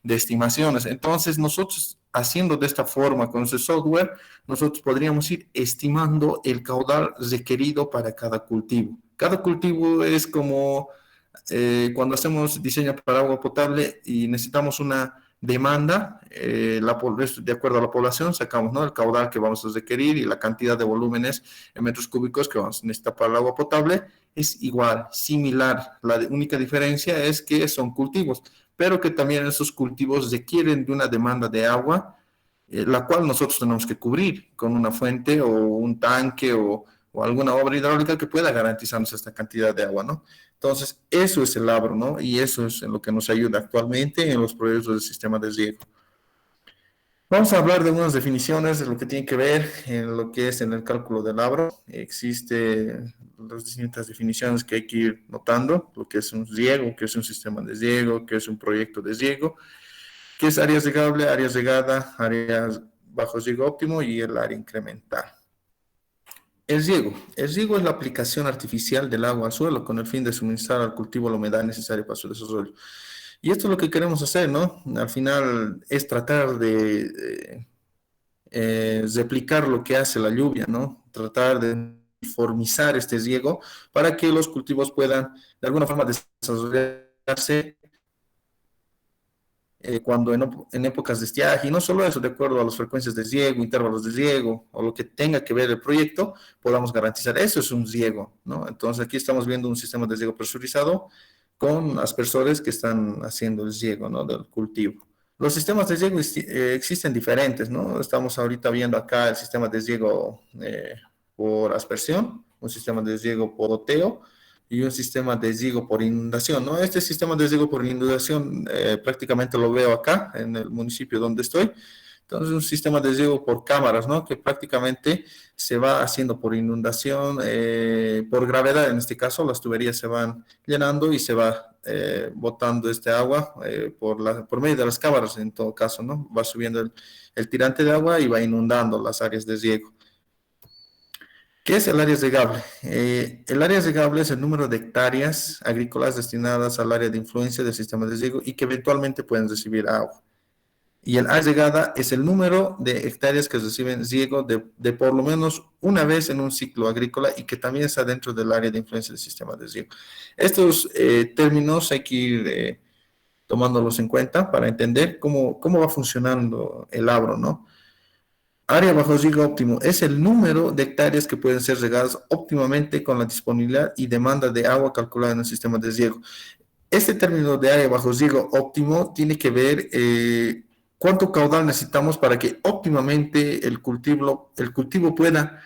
estimaciones. Entonces, nosotros haciendo de esta forma con ese software, nosotros podríamos ir estimando el caudal requerido para cada cultivo. Cada cultivo es como cuando hacemos diseño para agua potable y necesitamos una demanda, de acuerdo a la población, sacamos, ¿no?, el caudal que vamos a requerir y la cantidad de volúmenes en metros cúbicos que vamos a necesitar para el agua potable es igual, similar. La única diferencia es que son cultivos, pero que también esos cultivos requieren de una demanda de agua, la cual nosotros tenemos que cubrir con una fuente o un tanque o alguna obra hidráulica que pueda garantizarnos esta cantidad de agua, ¿no? Entonces, eso es el Abro, ¿no? Y eso es en lo que nos ayuda actualmente en los proyectos del sistema de riego. Vamos a hablar de unas definiciones de lo que tiene que ver en lo que es en el cálculo del Abro. Existen las distintas definiciones que hay que ir notando, lo que es un riego, que es un sistema de riego, que es un proyecto de riego, que es área regable, área regada, áreas bajo riego óptimo y el área incremental. El riego. El riego es la aplicación artificial del agua al suelo con el fin de suministrar al cultivo la humedad necesaria para su desarrollo. Y esto es lo que queremos hacer, ¿no? Al final es tratar de replicar lo que hace la lluvia, ¿no? Tratar de uniformizar este riego para que los cultivos puedan de alguna forma desarrollarse cuando en épocas de estiaje, y no solo eso, de acuerdo a las frecuencias de riego, intervalos de riego, o lo que tenga que ver el proyecto, podamos garantizar. Eso es un riego, ¿no? Entonces aquí estamos viendo un sistema de riego presurizado con aspersores que están haciendo el riego, ¿no?, del cultivo. Los sistemas de riego existen diferentes, ¿no? Estamos ahorita viendo acá el sistema de riego por aspersión, un sistema de riego por goteo, y un sistema de riego por inundación, ¿no? Este sistema de riego por inundación prácticamente lo veo acá, en el municipio donde estoy. Entonces, un sistema de riego por cámaras, ¿no? Que prácticamente se va haciendo por inundación, por gravedad en este caso, las tuberías se van llenando y se va botando este agua por medio de las cámaras en todo caso, ¿no? Va subiendo el tirante de agua y va inundando las áreas de riego. ¿Qué es el área regable? El área regable es el número de hectáreas agrícolas destinadas al área de influencia del sistema de riego y que eventualmente pueden recibir agua. Y el área regada es el número de hectáreas que reciben riego de por lo menos una vez en un ciclo agrícola y que también está dentro del área de influencia del sistema de riego. Estos términos hay que ir tomándolos en cuenta para entender cómo va funcionando el Abro, ¿no? Área bajo riego óptimo es el número de hectáreas que pueden ser regadas óptimamente con la disponibilidad y demanda de agua calculada en el sistema de riego. Este término de área bajo riego óptimo tiene que ver cuánto caudal necesitamos para que óptimamente el cultivo pueda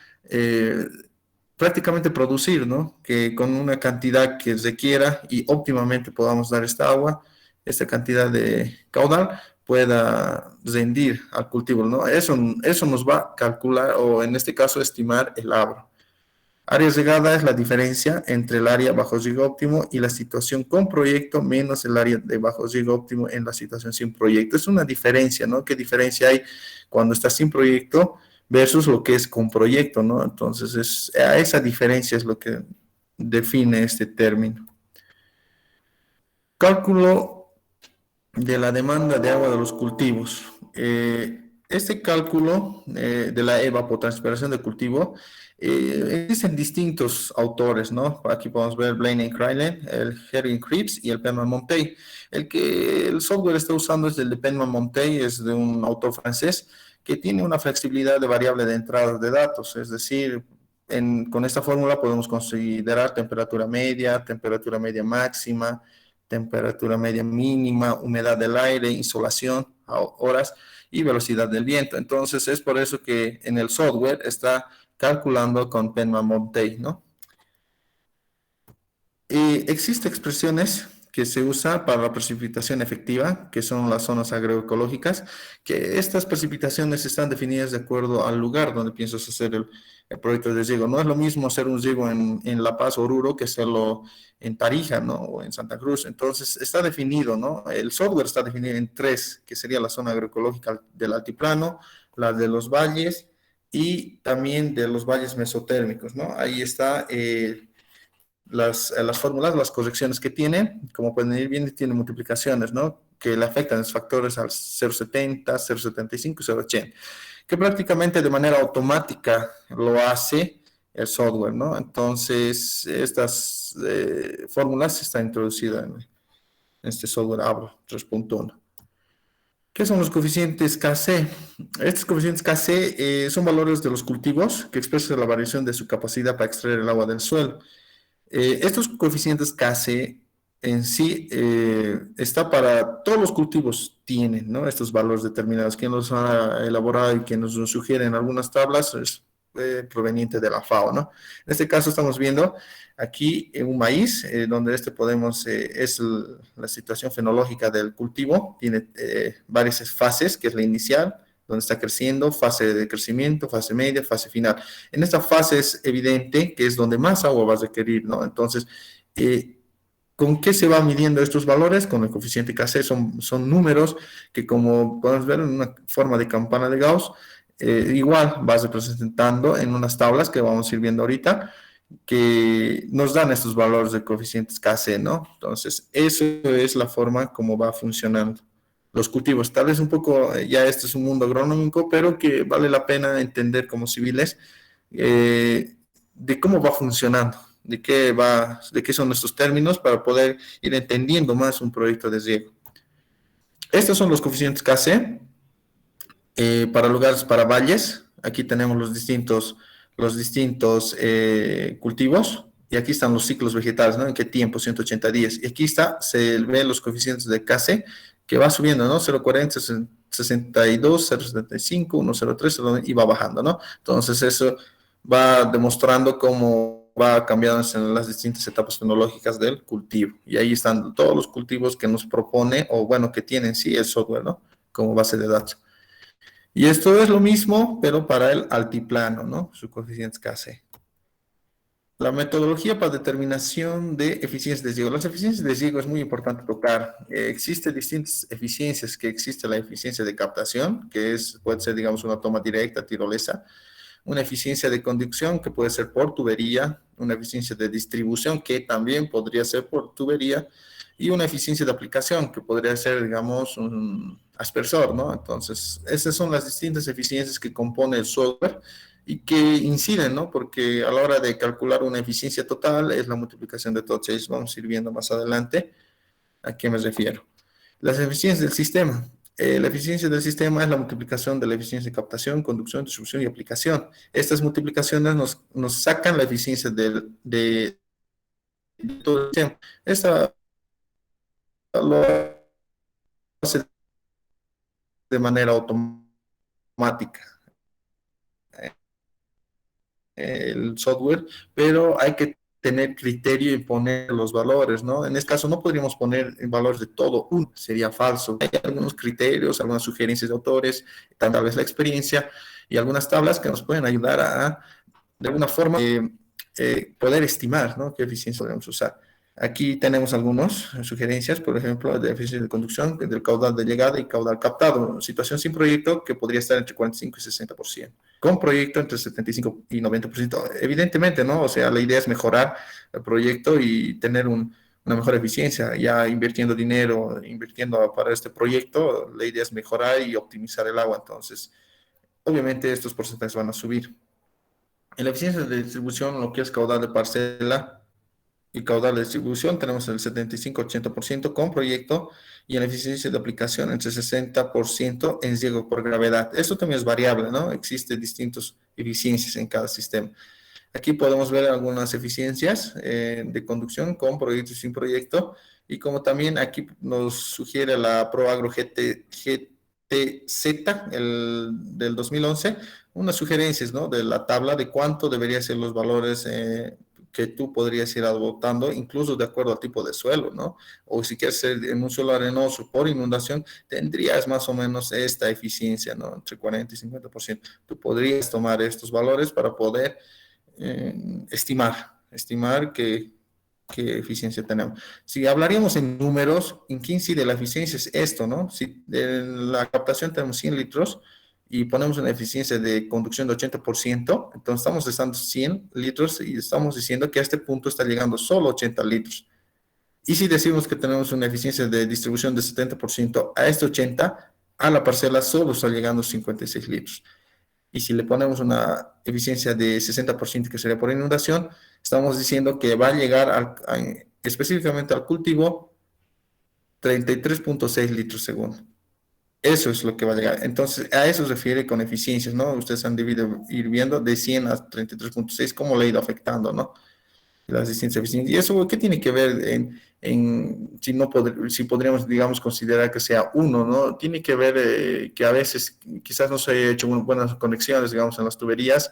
prácticamente producir, ¿no? Que con una cantidad que requiera y óptimamente podamos dar esta agua, esta cantidad de caudal pueda rendir al cultivo, ¿no? Eso nos va a calcular o en este caso estimar el agro. Área regada es la diferencia entre el área bajo riego óptimo y la situación con proyecto menos el área de bajo riego óptimo en la situación sin proyecto. Es una diferencia, ¿no? ¿Qué diferencia hay cuando está sin proyecto versus lo que es con proyecto, ¿no? Entonces, esa diferencia es lo que define este término. Cálculo de la demanda de agua de los cultivos. Este cálculo de la evapotranspiración de cultivo existen distintos autores, ¿no? Aquí podemos ver Blaine y Krylen, el Herwin Cripps y el Penman Monteil. El software está usando es el de Penman Monteil, es de un autor francés que tiene una flexibilidad de variable de entrada de datos, es decir, con esta fórmula podemos considerar temperatura media máxima, temperatura media mínima, humedad del aire, insolación, horas y velocidad del viento. Entonces, es por eso que en el software está calculando con Penman Monteil, ¿no? Existen expresiones que se usan para la precipitación efectiva, que son las zonas agroecológicas, que estas precipitaciones están definidas de acuerdo al lugar donde piensas hacer el proyecto de riego. No es lo mismo hacer un riego en La Paz, Oruro, que hacerlo en Tarija, ¿no? O en Santa Cruz. Entonces, está definido, ¿no? El software está definido en 3, que sería la zona agroecológica del altiplano, la de los valles y también de los valles mesotérmicos, ¿no? Ahí está las fórmulas, las correcciones que tiene, como pueden ir viendo, tiene multiplicaciones, ¿no? Que le afectan los factores al 0,70, 0,75 y 0,80, que prácticamente de manera automática lo hace el software, ¿no? Entonces, estas fórmulas están introducidas en este software Abro 3.1. ¿Qué son los coeficientes KC? Estos coeficientes KC son valores de los cultivos que expresan la variación de su capacidad para extraer el agua del suelo. Estos coeficientes KC en sí está para todos los cultivos tienen, ¿no? Estos valores determinados. Quien los ha elaborado y quien nos sugiere en algunas tablas es proveniente de la FAO, ¿no? En este caso estamos viendo aquí un maíz, donde es la situación fenológica del cultivo, tiene varias fases, que es la inicial, donde está creciendo, fase de crecimiento, fase media, fase final. En esta fase es evidente que es donde más agua va a requerir, ¿no? Entonces, ¿con qué se van midiendo estos valores? Con el coeficiente KC, son números que, como podemos ver en una forma de campana de Gauss, igual va representando en unas tablas que vamos a ir viendo ahorita, que nos dan estos valores de coeficientes KC, ¿no? Entonces, eso es la forma como va funcionando los cultivos. Tal vez un poco, ya este es un mundo agronómico, pero que vale la pena entender como civiles de cómo va funcionando, de qué son estos términos para poder ir entendiendo más un proyecto de riego. Estos son los coeficientes KC para lugares, para valles. Aquí tenemos los distintos cultivos. Y aquí están los ciclos vegetales, ¿no? ¿En qué tiempo? 180 días. Y aquí se ven los coeficientes de KC, que va subiendo, ¿no? 0,40, 62, 0,75, 1,03, y va bajando, ¿no? Entonces, eso va demostrando cómo va cambiando en las distintas etapas fenológicas del cultivo. Y ahí están todos los cultivos que nos propone, o bueno, que tienen sí el software, ¿no? Como base de datos. Y esto es lo mismo, pero para el altiplano, ¿no? Su coeficiente KC. La metodología para determinación de eficiencias de riego. Las eficiencias de riego es muy importante tocar. Existen distintas eficiencias, que existe la eficiencia de captación, que puede ser, digamos, una toma directa, tirolesa. Una eficiencia de conducción, que puede ser por tubería. Una eficiencia de distribución, que también podría ser por tubería. Y una eficiencia de aplicación, que podría ser, digamos, un aspersor, ¿no? Entonces, esas son las distintas eficiencias que compone el software y que inciden, ¿no? Porque a la hora de calcular una eficiencia total es la multiplicación de todos ellos. Vamos a ir viendo más adelante a qué me refiero. Las eficiencias del sistema. La eficiencia del sistema es la multiplicación de la eficiencia de captación, conducción, distribución y aplicación. Estas multiplicaciones nos sacan la eficiencia de todo el sistema. Esta lo hace de manera automática el software, pero hay que tener criterio y poner los valores, ¿no? En este caso no podríamos poner valores de todo, sería falso. Hay algunos criterios, algunas sugerencias de autores, tal vez la experiencia y algunas tablas que nos pueden ayudar a, de alguna forma, poder estimar, ¿no? Qué eficiencia podemos usar. Aquí tenemos algunas sugerencias, por ejemplo, de eficiencia de conducción, del caudal de llegada y caudal captado. Situación sin proyecto que podría estar entre 45 y 60%. Con proyecto entre 75 y 90%. Evidentemente, ¿no? O sea, la idea es mejorar el proyecto y tener una mejor eficiencia. Ya invirtiendo dinero, invirtiendo para este proyecto, la idea es mejorar y optimizar el agua. Entonces, obviamente estos porcentajes van a subir. En la eficiencia de distribución, lo que es caudal de parcela y caudal de distribución, tenemos el 75-80% con proyecto y en la eficiencia de aplicación entre 60% en riego por gravedad. Esto también es variable, ¿no? Existen distintas eficiencias en cada sistema. Aquí podemos ver algunas eficiencias de conducción con proyecto y sin proyecto. Y como también aquí nos sugiere la ProAgro GTZ del 2011, unas sugerencias, ¿no? De la tabla de cuánto deberían ser los valores que tú podrías ir adoptando, incluso de acuerdo al tipo de suelo, ¿no? O si quieres ser en un suelo arenoso por inundación, tendrías más o menos esta eficiencia, ¿no? Entre 40 y 50%. Tú podrías tomar estos valores para poder estimar qué eficiencia tenemos. Si hablaríamos en números, ¿en qué incide la eficiencia? Es esto, ¿no? Si en la captación tenemos 100 litros y ponemos una eficiencia de conducción de 80%, entonces estamos dando 100 litros y estamos diciendo que a este punto está llegando solo 80 litros. Y si decimos que tenemos una eficiencia de distribución de 70%, a este 80, a la parcela solo está llegando 56 litros. Y si le ponemos una eficiencia de 60% que sería por inundación, estamos diciendo que va a llegar específicamente al cultivo 33.6 litros segundo. Eso es lo que va a llegar. Entonces, a eso se refiere con eficiencias, ¿no? Ustedes han debido ir viendo de 100 a 33.6 cómo le ha ido afectando, ¿no? Las distintas eficiencias. ¿Y eso qué tiene que ver si podríamos, digamos, considerar que sea uno, ¿no? Tiene que ver que a veces quizás no se haya hecho buenas conexiones, digamos, en las tuberías,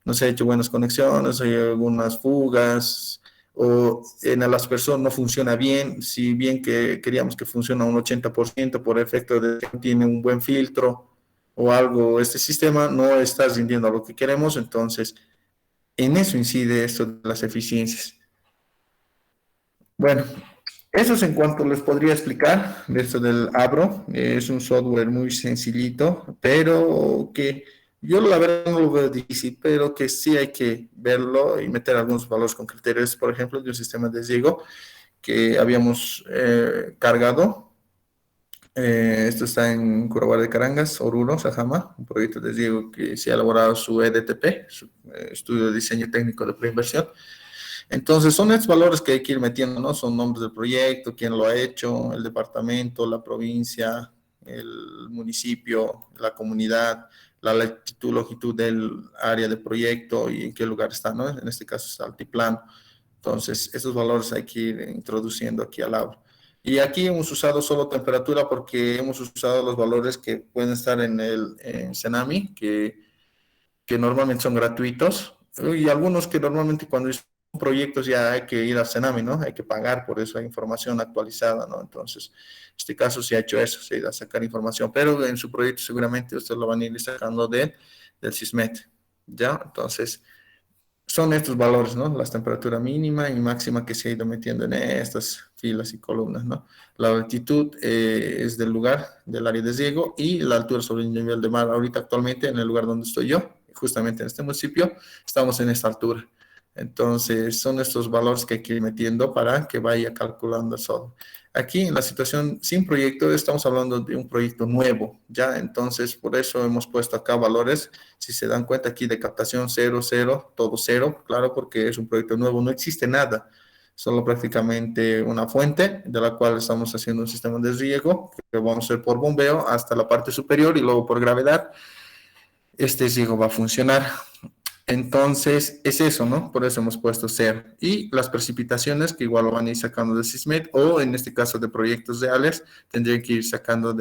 no se ha hecho buenas conexiones, hay algunas fugas, o en el aspersor no funciona bien, si bien que queríamos que funcione a un 80% por efecto de que no tiene un buen filtro o algo, este sistema no está rindiendo a lo que queremos, entonces en eso incide esto de las eficiencias. Bueno, eso es en cuanto les podría explicar de esto del Abro. Es un software muy sencillito, pero que yo la verdad no lo veo difícil, pero que sí hay que verlo y meter algunos valores con criterios, por ejemplo, de un sistema de riego que habíamos cargado. Esto está en Curahuara de Carangas, Oruro, Sajama, un proyecto de riego que se ha elaborado su EDTP, su Estudio de Diseño Técnico de Preinversión. Entonces, son estos valores que hay que ir metiendo, ¿no? Son nombres del proyecto, quién lo ha hecho, el departamento, la provincia, el municipio, la comunidad, la latitud, longitud del área de proyecto y en qué lugar está, ¿no? En este caso es altiplano. Entonces, esos valores hay que ir introduciendo aquí al lado. Y aquí hemos usado solo temperatura porque hemos usado los valores que pueden estar en Cenami, que normalmente son gratuitos, y algunos que normalmente cuando son proyectos ya hay que ir a Cenami, ¿no? Hay que pagar por esa información actualizada, ¿no? Entonces, en este caso se ha hecho eso, se ha ido a sacar información, pero en su proyecto seguramente ustedes lo van a ir sacando del SISMET, ¿ya? Entonces, son estos valores, ¿no? La temperatura mínima y máxima que se ha ido metiendo en estas filas y columnas, ¿no? La altitud es del lugar, del área de riego, y la altura sobre el nivel de mar. Ahorita actualmente en el lugar donde estoy yo, justamente en este municipio, estamos en esta altura. Entonces, son estos valores que hay que ir metiendo para que vaya calculando el software. Aquí en la situación sin proyecto estamos hablando de un proyecto nuevo, ¿ya? Entonces, por eso hemos puesto acá valores. Si se dan cuenta aquí de captación 0, 0, todo 0, claro, porque es un proyecto nuevo, no existe nada. solo prácticamente una fuente de la cual estamos haciendo un sistema de riego que vamos a hacer por bombeo hasta la parte superior y luego por gravedad. Este riego va a funcionar. Entonces, es eso, ¿no? Por eso hemos puesto cero. Y las precipitaciones, que igual lo van a ir sacando de SISMED, o en este caso de proyectos reales, tendrían que ir sacando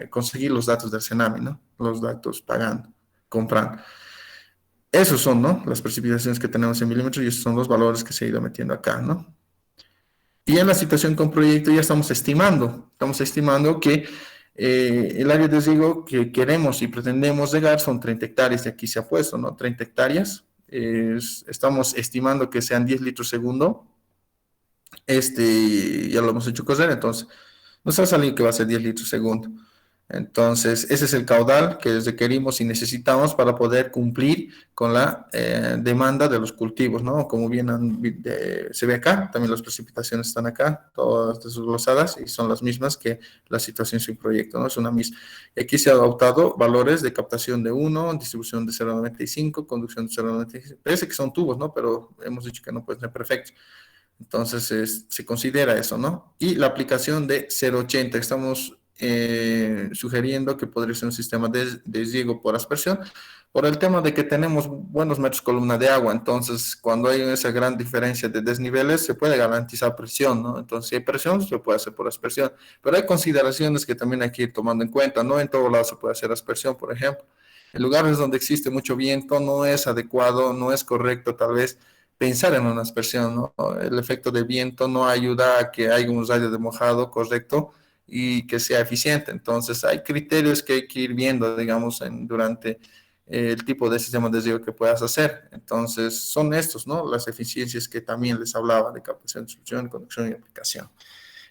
conseguir los datos del Senami, ¿no? Los datos pagando, comprando. Esos son, ¿no? Las precipitaciones que tenemos en milímetros y esos son los valores que se ha ido metiendo acá, ¿no? Y en la situación con proyecto ya estamos estimando que el área de riego que queremos y pretendemos regar son 30 hectáreas, y aquí se ha puesto, ¿no? 30 hectáreas. Estamos estimando que sean 10 litros segundo. Ya lo hemos hecho correr, entonces nos ha salido que va a ser 10 litros segundo. Entonces, ese es el caudal que requerimos y necesitamos para poder cumplir con la demanda de los cultivos, ¿no? Como bien se ve acá, también las precipitaciones están acá, todas desglosadas y son las mismas que la situación sin proyecto, ¿no? Es una misma. Y aquí se han adoptado valores de captación de 1, distribución de 0,95, conducción de 0,95. Parece que son tubos, ¿no? Pero hemos dicho que no pueden ser perfectos. Entonces, se considera eso, ¿no? Y la aplicación de 0,80, estamos sugiriendo que podría ser un sistema de riego por aspersión, por el tema de que tenemos buenos metros columna de agua. Entonces, cuando hay esa gran diferencia de desniveles, se puede garantizar presión, ¿no? Entonces, si hay presión, se puede hacer por aspersión. Pero hay consideraciones que también hay que ir tomando en cuenta. No en todos lados se puede hacer aspersión, por ejemplo. En lugares donde existe mucho viento, no es adecuado, no es correcto, tal vez, pensar en una aspersión, ¿no? El efecto de viento no ayuda a que haya un radio de mojado correcto y que sea eficiente. Entonces, hay criterios que hay que ir viendo, digamos, durante el tipo de sistema de riego que puedas hacer. Entonces, son estos, ¿no? Las eficiencias que también les hablaba de captación, distribución, conducción y aplicación.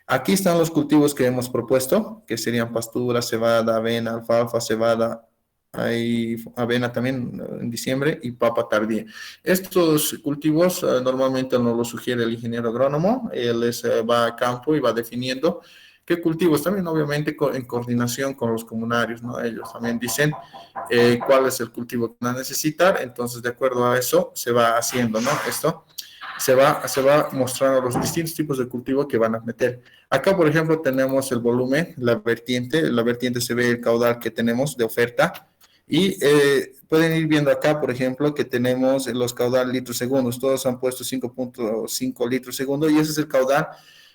Aquí están los cultivos que hemos propuesto, que serían pastura, cebada, avena, alfalfa, cebada, hay avena también en diciembre y papa tardía. Estos cultivos normalmente nos los sugiere el ingeniero agrónomo. Él va a campo y va definiendo qué cultivos, también obviamente en coordinación con los comunarios, ¿no? Ellos también dicen cuál es el cultivo que van a necesitar, entonces de acuerdo a eso se va haciendo, ¿no? Esto se va mostrando los distintos tipos de cultivo que van a meter. Acá, por ejemplo, tenemos el volumen, la vertiente se ve el caudal que tenemos de oferta. Y pueden ir viendo acá, por ejemplo, que tenemos los caudal litros segundos. Todos han puesto 5.5 litros segundo y ese es el caudal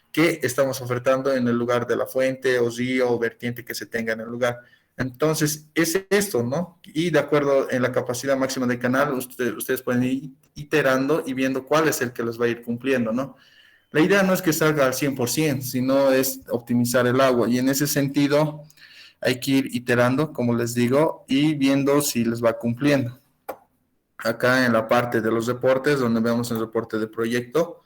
que estamos ofertando en el lugar de la fuente o río o vertiente que se tenga en el lugar. Entonces, es esto, ¿no? Y de acuerdo en la capacidad máxima del canal, ustedes pueden ir iterando y viendo cuál es el que les va a ir cumpliendo, ¿no? La idea no es que salga al 100%, sino es optimizar el agua. Y en ese sentido, hay que ir iterando, como les digo, y viendo si les va cumpliendo. Acá en la parte de los reportes, donde vemos el reporte de proyecto,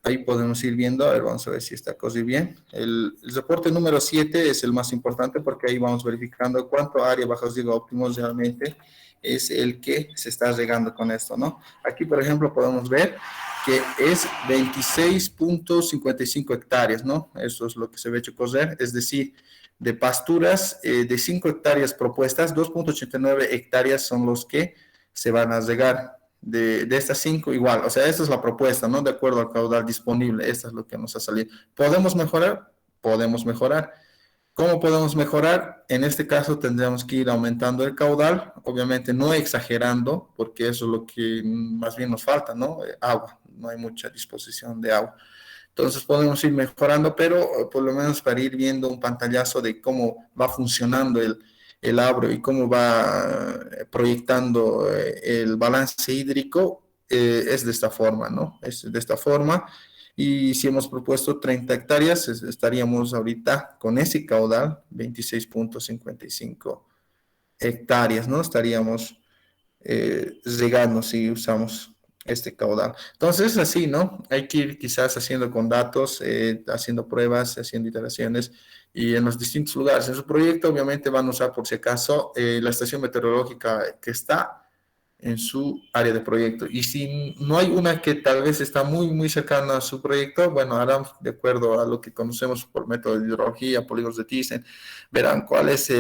ahí podemos ir viendo, a ver, vamos a ver si está cosa bien. El reporte número 7 es el más importante porque ahí vamos verificando cuánto área bajo riego óptimo realmente es el que se está regando con esto, ¿no? Aquí, por ejemplo, podemos ver que es 26.55 hectáreas, ¿no? Eso es lo que se ve hecho correr, es decir, de pasturas de 5 hectáreas propuestas, 2.89 hectáreas son los que se van a regar. De estas 5 igual, o sea, esta es la propuesta, ¿no? De acuerdo al caudal disponible, esta es lo que nos ha salido. ¿Podemos mejorar? Podemos mejorar. ¿Cómo podemos mejorar? En este caso tendríamos que ir aumentando el caudal, obviamente no exagerando, porque eso es lo que más bien nos falta, ¿no? Agua, no hay mucha disposición de agua. Entonces podemos ir mejorando, pero por lo menos para ir viendo un pantallazo de cómo va funcionando el abro y cómo va proyectando el balance hídrico, es de esta forma, ¿no? Es de esta forma. Y si hemos propuesto 30 hectáreas, estaríamos ahorita con ese caudal, 26.55 hectáreas, ¿no? Estaríamos regando si usamos este caudal. Entonces, así, ¿no? Hay que ir quizás haciendo con datos, haciendo pruebas, haciendo iteraciones y en los distintos lugares. En su proyecto, obviamente, van a usar, por si acaso, la estación meteorológica que está en su área de proyecto. Y si no hay una que tal vez está muy, muy cercana a su proyecto, bueno, harán de acuerdo a lo que conocemos por método de hidrología, polígonos de Thyssen, verán cuál es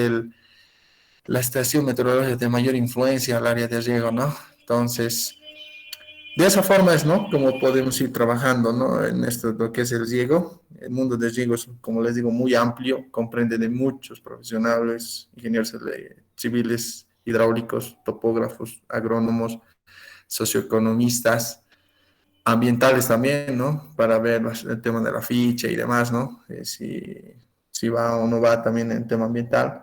la estación meteorológica de mayor influencia al área de riego, ¿no? Entonces, De esa forma es, ¿no? Como podemos ir trabajando, ¿no? En esto, lo que es el riego. El mundo del riego es, como les digo, muy amplio, comprende de muchos profesionales, ingenieros civiles, hidráulicos, topógrafos, agrónomos, socioeconomistas, ambientales también, ¿no? Para ver el tema de la ficha y demás, ¿no? Si va o no va también en tema ambiental.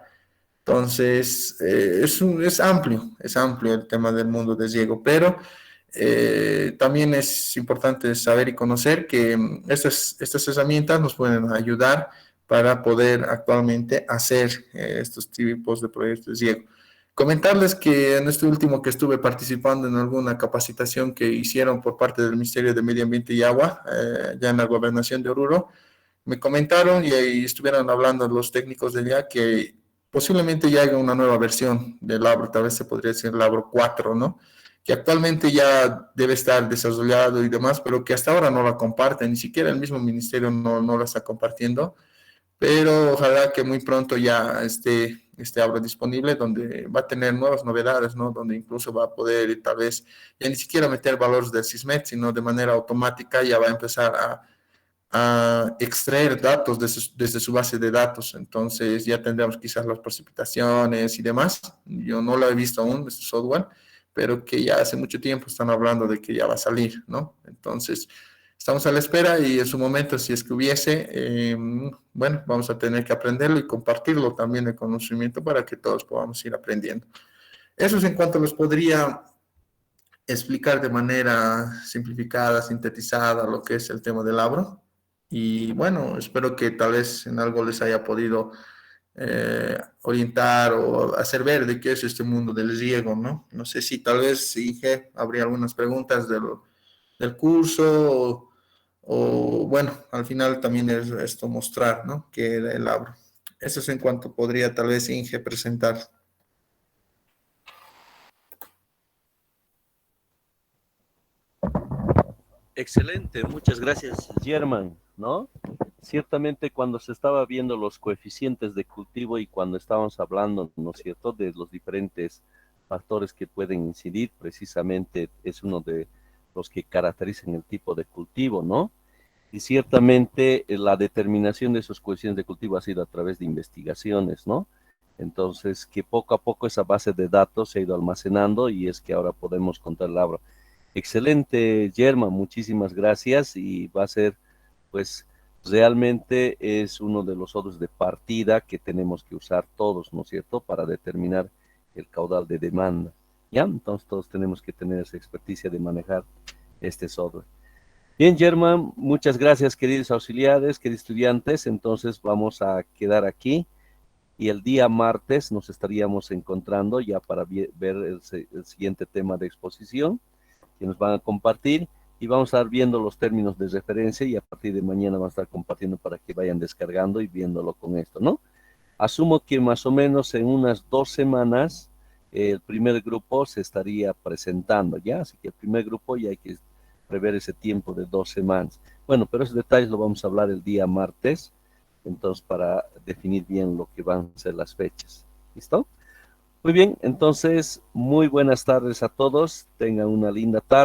Entonces, es amplio el tema del mundo de riego, pero también es importante saber y conocer que estas herramientas nos pueden ayudar para poder actualmente hacer estos tipos de proyectos de riego. Comentarles que en este último que estuve participando en alguna capacitación que hicieron por parte del Ministerio de Medio Ambiente y Agua, ya en la gobernación de Oruro, me comentaron y ahí estuvieron hablando los técnicos de allá que posiblemente ya haya una nueva versión del Labro, tal vez se podría decir Labro 4, ¿no? Que actualmente ya debe estar desarrollado y demás, pero que hasta ahora no la comparten, ni siquiera el mismo ministerio no la está compartiendo, pero ojalá que muy pronto ya esté Abra disponible, donde va a tener nuevas novedades, ¿no? Donde incluso va a poder tal vez ya ni siquiera meter valores del SISMET, sino de manera automática ya va a empezar a extraer datos desde su base de datos. Entonces ya tendremos quizás las precipitaciones y demás. Yo no lo he visto aún, este software, pero que ya hace mucho tiempo están hablando de que ya va a salir, ¿no? Entonces, estamos a la espera y en su momento, si es que hubiese, bueno, vamos a tener que aprenderlo y compartirlo también el conocimiento para que todos podamos ir aprendiendo. Eso es en cuanto les podría explicar de manera simplificada, sintetizada, lo que es el tema del Labro. Y bueno, espero que tal vez en algo les haya podido orientar o hacer ver de qué es este mundo del riego, ¿no? No sé si tal vez, Inge, habría algunas preguntas del curso bueno, al final también es esto mostrar, ¿no? Que era el Labro. Eso es en cuanto podría tal vez Inge presentar. Excelente, muchas gracias, Germán, ¿no? Ciertamente cuando se estaba viendo los coeficientes de cultivo y cuando estábamos hablando, ¿no es cierto?, de los diferentes factores que pueden incidir, precisamente es uno de los que caracterizan el tipo de cultivo, ¿no? Y ciertamente la determinación de esos coeficientes de cultivo ha sido a través de investigaciones, ¿no? Entonces, que poco a poco esa base de datos se ha ido almacenando y es que ahora podemos contar la obra. Excelente, Germa, muchísimas gracias y va a ser, pues, realmente es uno de los otros de partida que tenemos que usar todos, ¿no es cierto?, para determinar el caudal de demanda, ¿ya? Entonces todos tenemos que tener esa experticia de manejar este software. Bien, Germa, muchas gracias, queridos auxiliares, queridos estudiantes, entonces vamos a quedar aquí y el día martes nos estaríamos encontrando ya para ver el siguiente tema de exposición que nos van a compartir y vamos a estar viendo los términos de referencia y a partir de mañana vamos a estar compartiendo para que vayan descargando y viéndolo con esto, ¿no? Asumo que más o menos en unas 2 semanas el primer grupo se estaría presentando, ¿ya? Así que el primer grupo ya hay que prever ese tiempo de 2 semanas. Bueno, pero esos detalles lo vamos a hablar el día martes, entonces para definir bien lo que van a ser las fechas. ¿Listo? Muy bien, entonces, muy buenas tardes a todos, tengan una linda tarde.